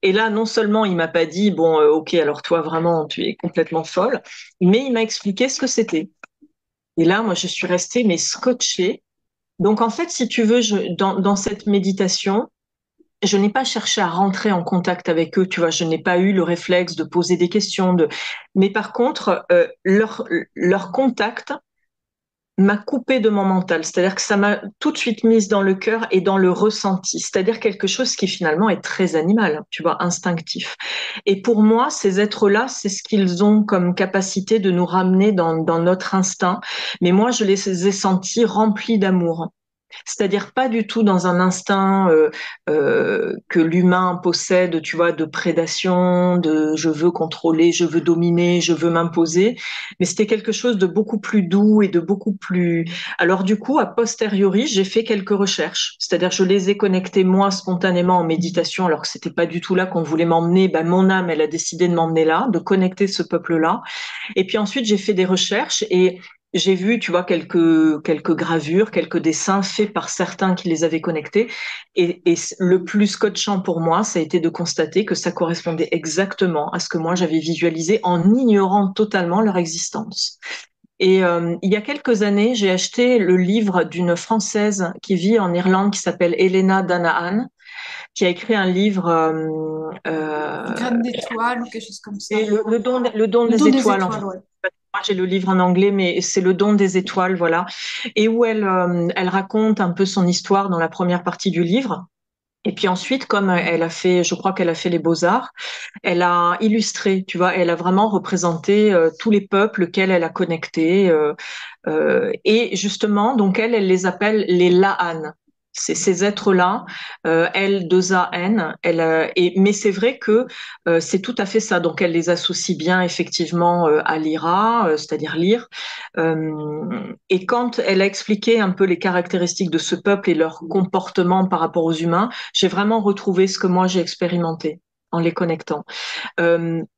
Speaker 2: Et là non seulement il m'a pas dit bon OK, alors toi vraiment tu es complètement folle, mais il m'a expliqué ce que c'était. Et là moi je suis restée mais scotchée. Donc en fait si tu veux dans cette méditation je n'ai pas cherché à rentrer en contact avec eux, tu vois, je n'ai pas eu le réflexe de poser des questions, mais par contre, leur contact m'a coupé de mon mental, c'est-à-dire que ça m'a tout de suite mise dans le cœur et dans le ressenti, c'est-à-dire quelque chose qui finalement est très animal, tu vois, instinctif. Et pour moi, ces êtres-là, c'est ce qu'ils ont comme capacité de nous ramener dans notre instinct. Mais moi, je les ai sentis remplis d'amour. C'est-à-dire pas du tout dans un instinct que l'humain possède, tu vois, de prédation, de je veux contrôler, je veux dominer, je veux m'imposer, mais c'était quelque chose de beaucoup plus doux et de beaucoup plus. Alors du coup, a posteriori, j'ai fait quelques recherches, c'est-à-dire je les ai connectés moi spontanément en méditation, alors que c'était pas du tout là qu'on voulait m'emmener. Ben, mon âme, elle a décidé de m'emmener là, de connecter ce peuple-là. Et puis ensuite, j'ai fait des recherches et j'ai vu, tu vois, quelques gravures, quelques dessins faits par certains qui les avaient connectés. Et le plus scotchant pour moi, ça a été de constater que ça correspondait exactement à ce que moi j'avais visualisé en ignorant totalement leur existence. Et il y a quelques années, j'ai acheté le livre d'une Française qui vit en Irlande qui s'appelle Helena Danahan, qui a écrit un livre
Speaker 1: Graines d'étoiles ou quelque chose comme ça.
Speaker 2: et le don
Speaker 1: Le
Speaker 2: des
Speaker 1: don des
Speaker 2: étoiles en
Speaker 1: étoiles,
Speaker 2: fait.
Speaker 1: ouais.
Speaker 2: Moi, j'ai le livre en anglais, mais c'est le don des étoiles, voilà. Et où elle raconte un peu son histoire dans la première partie du livre. Et puis ensuite, comme elle a fait, je crois qu'elle a fait les beaux-arts, elle a illustré, tu vois, elle a vraiment représenté tous les peuples qu'elle a connectés. Et justement, donc elle les appelle les La'an. C'est ces êtres-là, L2AN. Mais c'est vrai que c'est tout à fait ça. Donc elle les associe bien effectivement à l'Ira, c'est-à-dire lire. Et quand elle a expliqué un peu les caractéristiques de ce peuple et leur comportement par rapport aux humains, j'ai vraiment retrouvé ce que moi j'ai expérimenté en les connectant.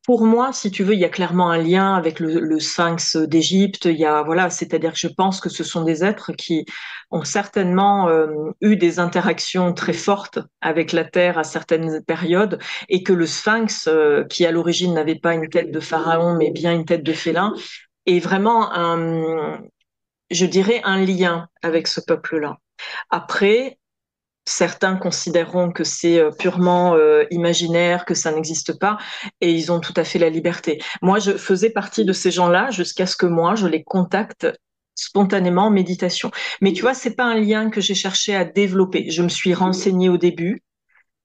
Speaker 2: Pour moi, si tu veux, il y a clairement un lien avec le sphinx d'Égypte. Il y a, voilà, c'est-à-dire que je pense que ce sont des êtres qui ont certainement eu des interactions très fortes avec la Terre à certaines périodes, et que le sphinx, qui à l'origine n'avait pas une tête de pharaon, mais bien une tête de félin, est vraiment je dirais, un lien avec ce peuple-là. Après, certains considéreront que c'est purement imaginaire, que ça n'existe pas, et ils ont tout à fait la liberté. Moi, je faisais partie de ces gens-là jusqu'à ce que moi, je les contacte spontanément en méditation. Mais tu vois, c'est pas un lien que j'ai cherché à développer. Je me suis renseignée au début.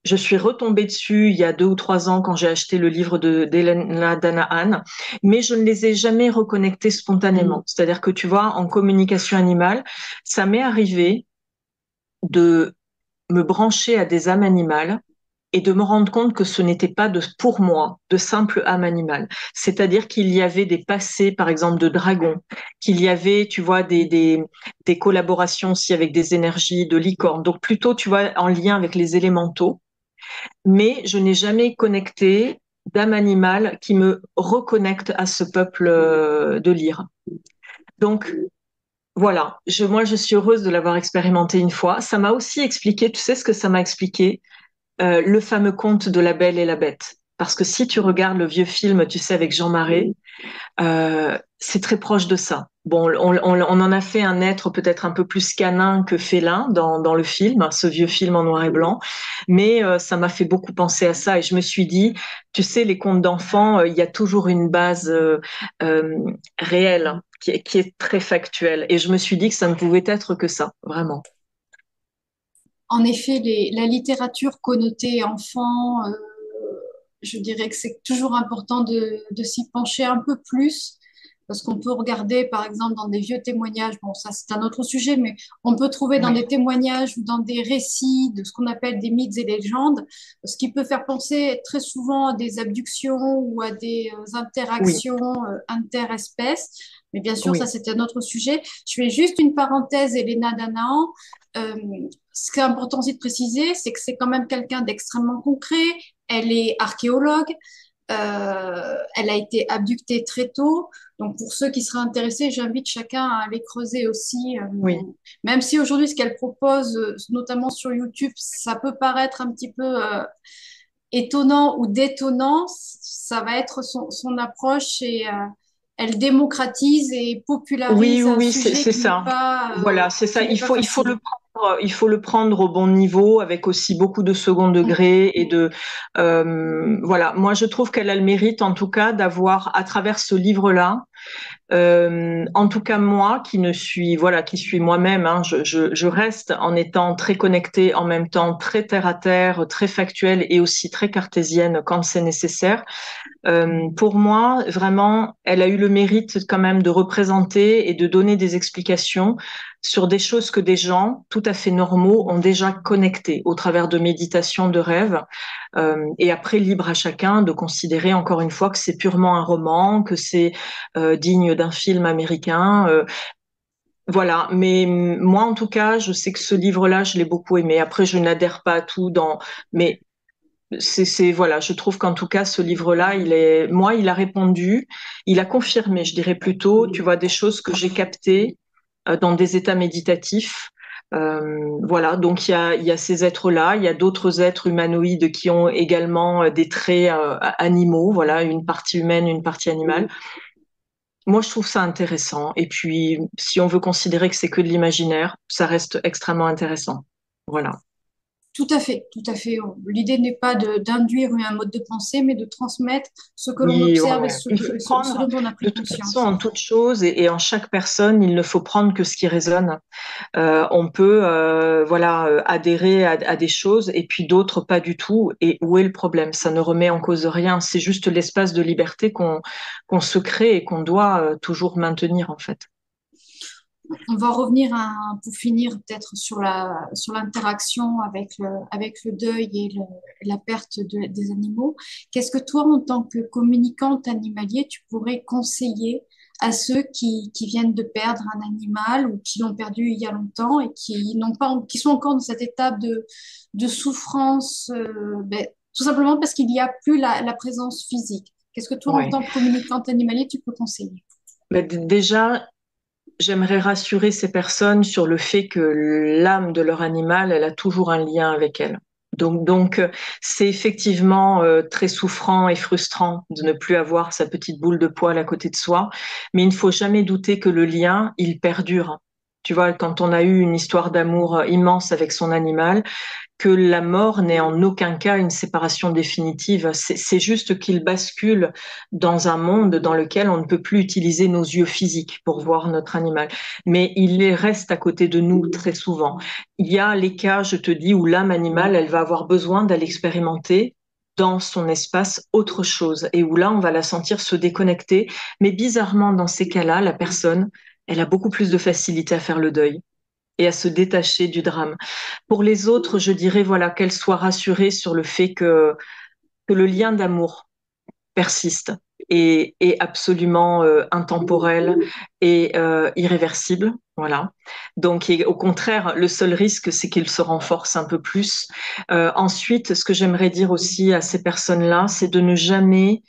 Speaker 2: Je suis retombée dessus il y a 2 ou 3 ans quand j'ai acheté le livre d'Elena Danahan, mais je ne les ai jamais reconnectés spontanément. C'est-à-dire que tu vois, en communication animale, ça m'est arrivé de me brancher à des âmes animales et de me rendre compte que ce n'était pas pour moi de simples âmes animales. C'est-à-dire qu'il y avait des passés, par exemple, de dragons, qu'il y avait, tu vois, des collaborations aussi avec des énergies de licorne. Donc plutôt, tu vois, en lien avec les élémentaux. Mais je n'ai jamais connecté d'âme animale qui me reconnecte à ce peuple de lyre. Donc, voilà, moi je suis heureuse de l'avoir expérimenté une fois. Ça m'a aussi expliqué, tu sais ce que ça m'a expliqué? Le fameux conte de la Belle et la Bête. Parce que si tu regardes le vieux film, tu sais, avec Jean Marais, c'est très proche de ça. Bon, on en a fait un être peut-être un peu plus canin que félin dans le film, ce vieux film en noir et blanc, mais ça m'a fait beaucoup penser à ça et je me suis dit, tu sais, les contes d'enfants, il y a toujours une base euh, réelle qui est très factuelle et je me suis dit que ça ne pouvait être que ça, vraiment.
Speaker 1: En effet, la littérature connotée enfant, je dirais que c'est toujours important de s'y pencher un peu plus, parce qu'on peut regarder, par exemple, dans des vieux témoignages, bon, ça c'est un autre sujet, mais on peut trouver dans
Speaker 2: Oui,
Speaker 1: des témoignages ou dans des récits de ce qu'on appelle des mythes et légendes, ce qui peut faire penser très souvent à des abductions ou à des
Speaker 2: oui,
Speaker 1: interactions interespèces. Mais bien sûr, ça
Speaker 2: oui,
Speaker 1: c'est un autre sujet. Je fais juste une parenthèse, Elena Danaan. Euh, Ce qui est important aussi de préciser, c'est que c'est quand même quelqu'un d'extrêmement concret. Elle est archéologue. Elle a été abductée très tôt. Donc, pour ceux qui seraient intéressés, j'invite chacun à aller creuser aussi.
Speaker 2: oui.
Speaker 1: Même si aujourd'hui, ce qu'elle propose, notamment sur YouTube, ça peut paraître un petit peu étonnant ou détonnant, ça va être son approche et elle démocratise et
Speaker 2: Oui,
Speaker 1: popularise
Speaker 2: oui,
Speaker 1: un
Speaker 2: oui,
Speaker 1: sujet
Speaker 2: c'est ça. Voilà, c'est ça.
Speaker 1: qui n'est pas facile.
Speaker 2: Il faut le prendre au bon niveau, avec aussi beaucoup de second degré et voilà. Moi, je trouve qu'elle a le mérite, en tout cas, d'avoir, à travers ce livre-là, En tout cas, moi, qui suis moi-même, hein, je reste en étant très connectée, en même temps très terre à terre, très factuelle et aussi très cartésienne quand c'est nécessaire. Pour moi, vraiment, elle a eu le mérite quand même de représenter et de donner des explications sur des choses que des gens tout à fait normaux ont déjà connectées au travers de méditations, de rêves. Et après, libre à chacun de considérer encore une fois que c'est purement un roman, que c'est digne d'un film américain. Voilà, mais moi en tout cas, je sais que ce livre-là, je l'ai beaucoup aimé. Après, je n'adhère pas à tout mais voilà, je trouve qu'en tout cas, ce livre-là, il a répondu, il a confirmé, je dirais plutôt, tu vois, des choses que j'ai captées dans des états méditatifs. Voilà, donc il y a ces êtres-là, il y a d'autres êtres humanoïdes qui ont également des traits animaux, voilà, une partie humaine, une partie animale. Moi, je trouve ça intéressant. Et puis, si on veut considérer que c'est que de l'imaginaire, ça reste extrêmement intéressant. Voilà.
Speaker 1: Tout à fait, tout à fait. L'idée n'est pas d'induire un mode de pensée, mais de transmettre ce que l'on
Speaker 2: Oui, ouais,
Speaker 1: observe et
Speaker 2: ouais. Il faut
Speaker 1: ce
Speaker 2: prendre,
Speaker 1: dont on a
Speaker 2: de
Speaker 1: pris
Speaker 2: toute façon,
Speaker 1: conscience.
Speaker 2: en toute chose et en chaque personne, il ne faut prendre que ce qui résonne. On peut, voilà, adhérer à des choses et puis d'autres pas du tout. Et où est le problème? Ça ne remet en cause rien. C'est juste l'espace de liberté qu'on se crée et qu'on doit toujours maintenir, en fait.
Speaker 1: On va revenir pour finir peut-être sur sur l'interaction avec le deuil et la perte des animaux. Qu'est-ce que toi, en tant que communicante animalier, tu pourrais conseiller à ceux qui viennent de perdre un animal ou qui l'ont perdu il y a longtemps et qui n'ont pas, qui sont encore dans cette étape de souffrance, tout simplement parce qu'il n'y a plus la présence physique. Qu'est-ce que toi, en
Speaker 2: Ouais.
Speaker 1: tant que communicante animalier, tu peux conseiller?
Speaker 2: Mais déjà, j'aimerais rassurer ces personnes sur le fait que l'âme de leur animal, elle a toujours un lien avec elle. Donc, c'est effectivement très souffrant et frustrant de ne plus avoir sa petite boule de poil à côté de soi, mais il ne faut jamais douter que le lien, il perdure. Tu vois, quand on a eu une histoire d'amour immense avec son animal, que la mort n'est en aucun cas une séparation définitive. C'est juste qu'il bascule dans un monde dans lequel on ne peut plus utiliser nos yeux physiques pour voir notre animal. Mais reste à côté de nous très souvent. Il y a les cas, je te dis, où l'âme animale, elle va avoir besoin d'aller expérimenter dans son espace autre chose et où là, on va la sentir se déconnecter. Mais bizarrement, dans ces cas-là, la personne, elle a beaucoup plus de facilité à faire le deuil et à se détacher du drame. Pour les autres, je dirais voilà qu'elles soient rassurées sur le fait que le lien d'amour persiste et est absolument intemporel et irréversible. Voilà. Donc, au contraire, le seul risque, c'est qu'il se renforce un peu plus. Ensuite, ce que j'aimerais dire aussi à ces personnes-là, c'est de ne jamais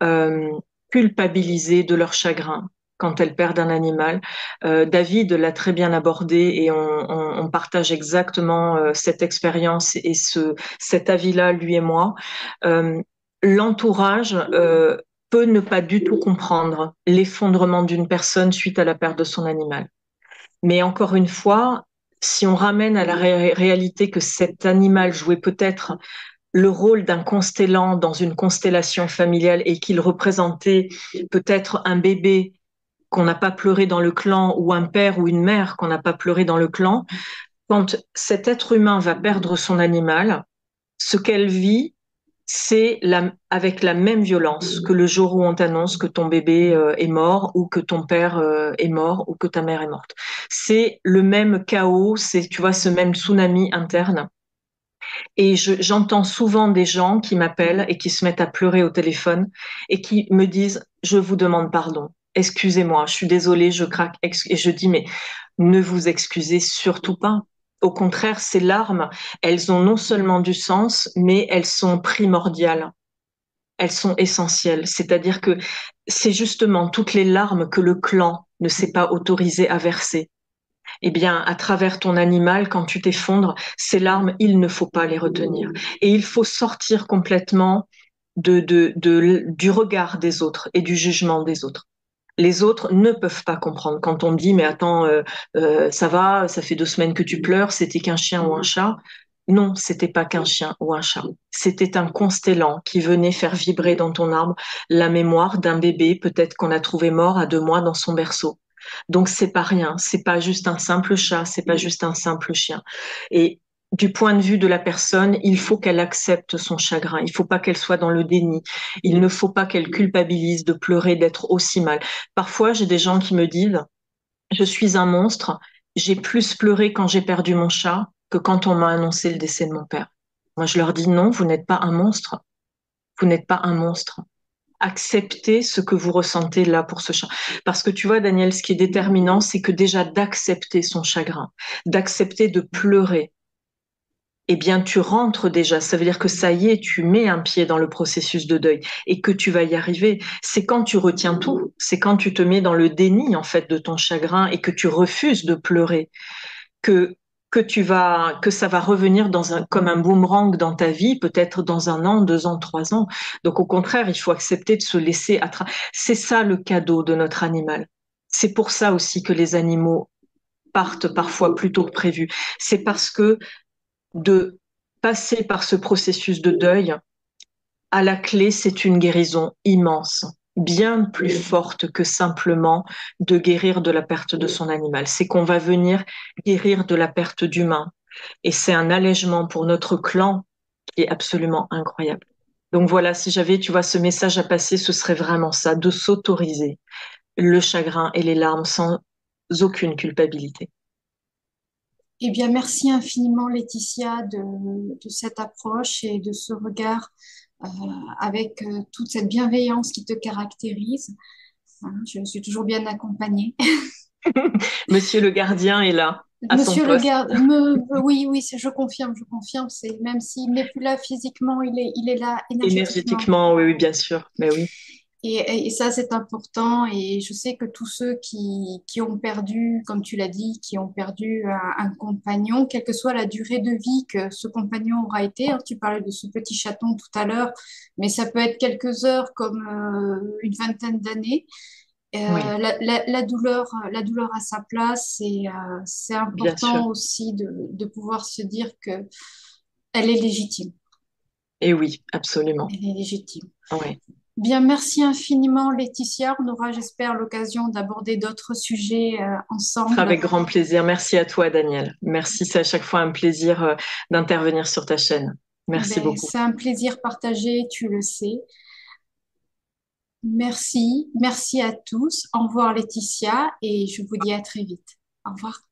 Speaker 2: euh, culpabiliser de leur chagrin quand elles perdent un animal. David l'a très bien abordé et on partage exactement cette expérience et cet avis-là, lui et moi. Euh, L'entourage peut ne pas du tout comprendre l'effondrement d'une personne suite à la perte de son animal. Mais encore une fois, si on ramène à la réalité que cet animal jouait peut-être le rôle d'un constellant dans une constellation familiale et qu'il représentait peut-être un bébé qu'on n'a pas pleuré dans le clan ou un père ou une mère qu'on n'a pas pleuré dans le clan, quand cet être humain va perdre son animal, ce qu'elle vit, avec la même violence que le jour où on t'annonce que ton bébé est mort ou que ton père est mort ou que ta mère est morte. C'est le même chaos, c'est, tu vois, ce même tsunami interne. Et j'entends souvent des gens qui m'appellent et qui se mettent à pleurer au téléphone et qui me disent, je vous demande pardon. Excusez-moi, je suis désolée, je craque. Et je dis, mais ne vous excusez surtout pas. Au contraire, ces larmes, elles ont non seulement du sens, mais elles sont primordiales. Elles sont essentielles. C'est-à-dire que c'est justement toutes les larmes que le clan ne s'est pas autorisé à verser, eh bien, à travers ton animal, quand tu t'effondres, ces larmes, il ne faut pas les retenir. Et il faut sortir complètement du regard des autres et du jugement des autres. Les autres ne peuvent pas comprendre. Quand on dit, mais attends, ça va, ça fait 2 semaines que tu pleures, c'était qu'un chien ou un chat. Non, c'était pas qu'un chien ou un chat. C'était un constellant qui venait faire vibrer dans ton arbre la mémoire d'un bébé, peut-être qu'on a trouvé mort à 2 mois dans son berceau. Donc c'est pas rien, c'est pas juste un simple chat, c'est pas juste un simple chien. Et du point de vue de la personne, il faut qu'elle accepte son chagrin. Il faut pas qu'elle soit dans le déni. Il ne faut pas qu'elle culpabilise de pleurer, d'être aussi mal. Parfois, j'ai des gens qui me disent, je suis un monstre. J'ai plus pleuré quand j'ai perdu mon chat que quand on m'a annoncé le décès de mon père. Moi, je leur dis non, vous n'êtes pas un monstre. Vous n'êtes pas un monstre. Acceptez ce que vous ressentez là pour ce chat. Parce que tu vois, Daniel, ce qui est déterminant, c'est que déjà d'accepter son chagrin, d'accepter de pleurer, eh bien, tu rentres déjà. Ça veut dire que ça y est, tu mets un pied dans le processus de deuil et que tu vas y arriver. C'est quand tu retiens tout. C'est quand tu te mets dans le déni, en fait, de ton chagrin et que tu refuses de pleurer que que ça va revenir comme un boomerang dans ta vie, peut-être dans 1 an, 2 ans, 3 ans. Donc, au contraire, il faut accepter de se laisser attraper. C'est ça le cadeau de notre animal. C'est pour ça aussi que les animaux partent parfois plus tôt que prévu. C'est parce que de passer par ce processus de deuil, à la clé, c'est une guérison immense, bien plus forte que simplement de guérir de la perte de son animal. C'est qu'on va venir guérir de la perte d'humain. Et c'est un allègement pour notre clan qui est absolument incroyable. Donc voilà, si j'avais, tu vois, ce message à passer, ce serait vraiment ça, de s'autoriser le chagrin et les larmes sans aucune culpabilité.
Speaker 1: Eh bien, merci infiniment, Laetitia, de cette approche et de ce regard euh, avec toute cette bienveillance qui te caractérise. Hein, je suis toujours bien accompagnée.
Speaker 2: Monsieur le gardien est là, à son
Speaker 1: Monsieur le
Speaker 2: poste.
Speaker 1: garde, oui, oui, je confirme, je confirme. C'est même s'il n'est plus là physiquement, il est là énergétiquement.
Speaker 2: Énergétiquement, oui, oui, bien sûr. Mais oui,
Speaker 1: Et ça, c'est important. Et je sais que tous ceux qui ont perdu, comme tu l'as dit, qui ont perdu un compagnon, quelle que soit la durée de vie que ce compagnon aura été, hein, tu parlais de ce petit chaton tout à l'heure, mais ça peut être quelques heures comme une vingtaine d'années.
Speaker 2: oui,
Speaker 1: La douleur à sa place, et c'est
Speaker 2: bien sûr.
Speaker 1: important aussi de pouvoir se dire que elle est légitime.
Speaker 2: Et oui, absolument.
Speaker 1: Elle est légitime.
Speaker 2: Oui.
Speaker 1: Bien, merci infiniment, Laetitia. On aura, j'espère, l'occasion d'aborder d'autres sujets
Speaker 2: Ce sera
Speaker 1: ensemble.
Speaker 2: avec grand plaisir. Merci à toi, Daniel. Merci, c'est à chaque fois un plaisir d'intervenir sur ta chaîne. Merci
Speaker 1: Ben,
Speaker 2: beaucoup.
Speaker 1: c'est un plaisir partagé, tu le sais. Merci, merci à tous. Au revoir, Laetitia, et je vous dis à très vite. Au revoir.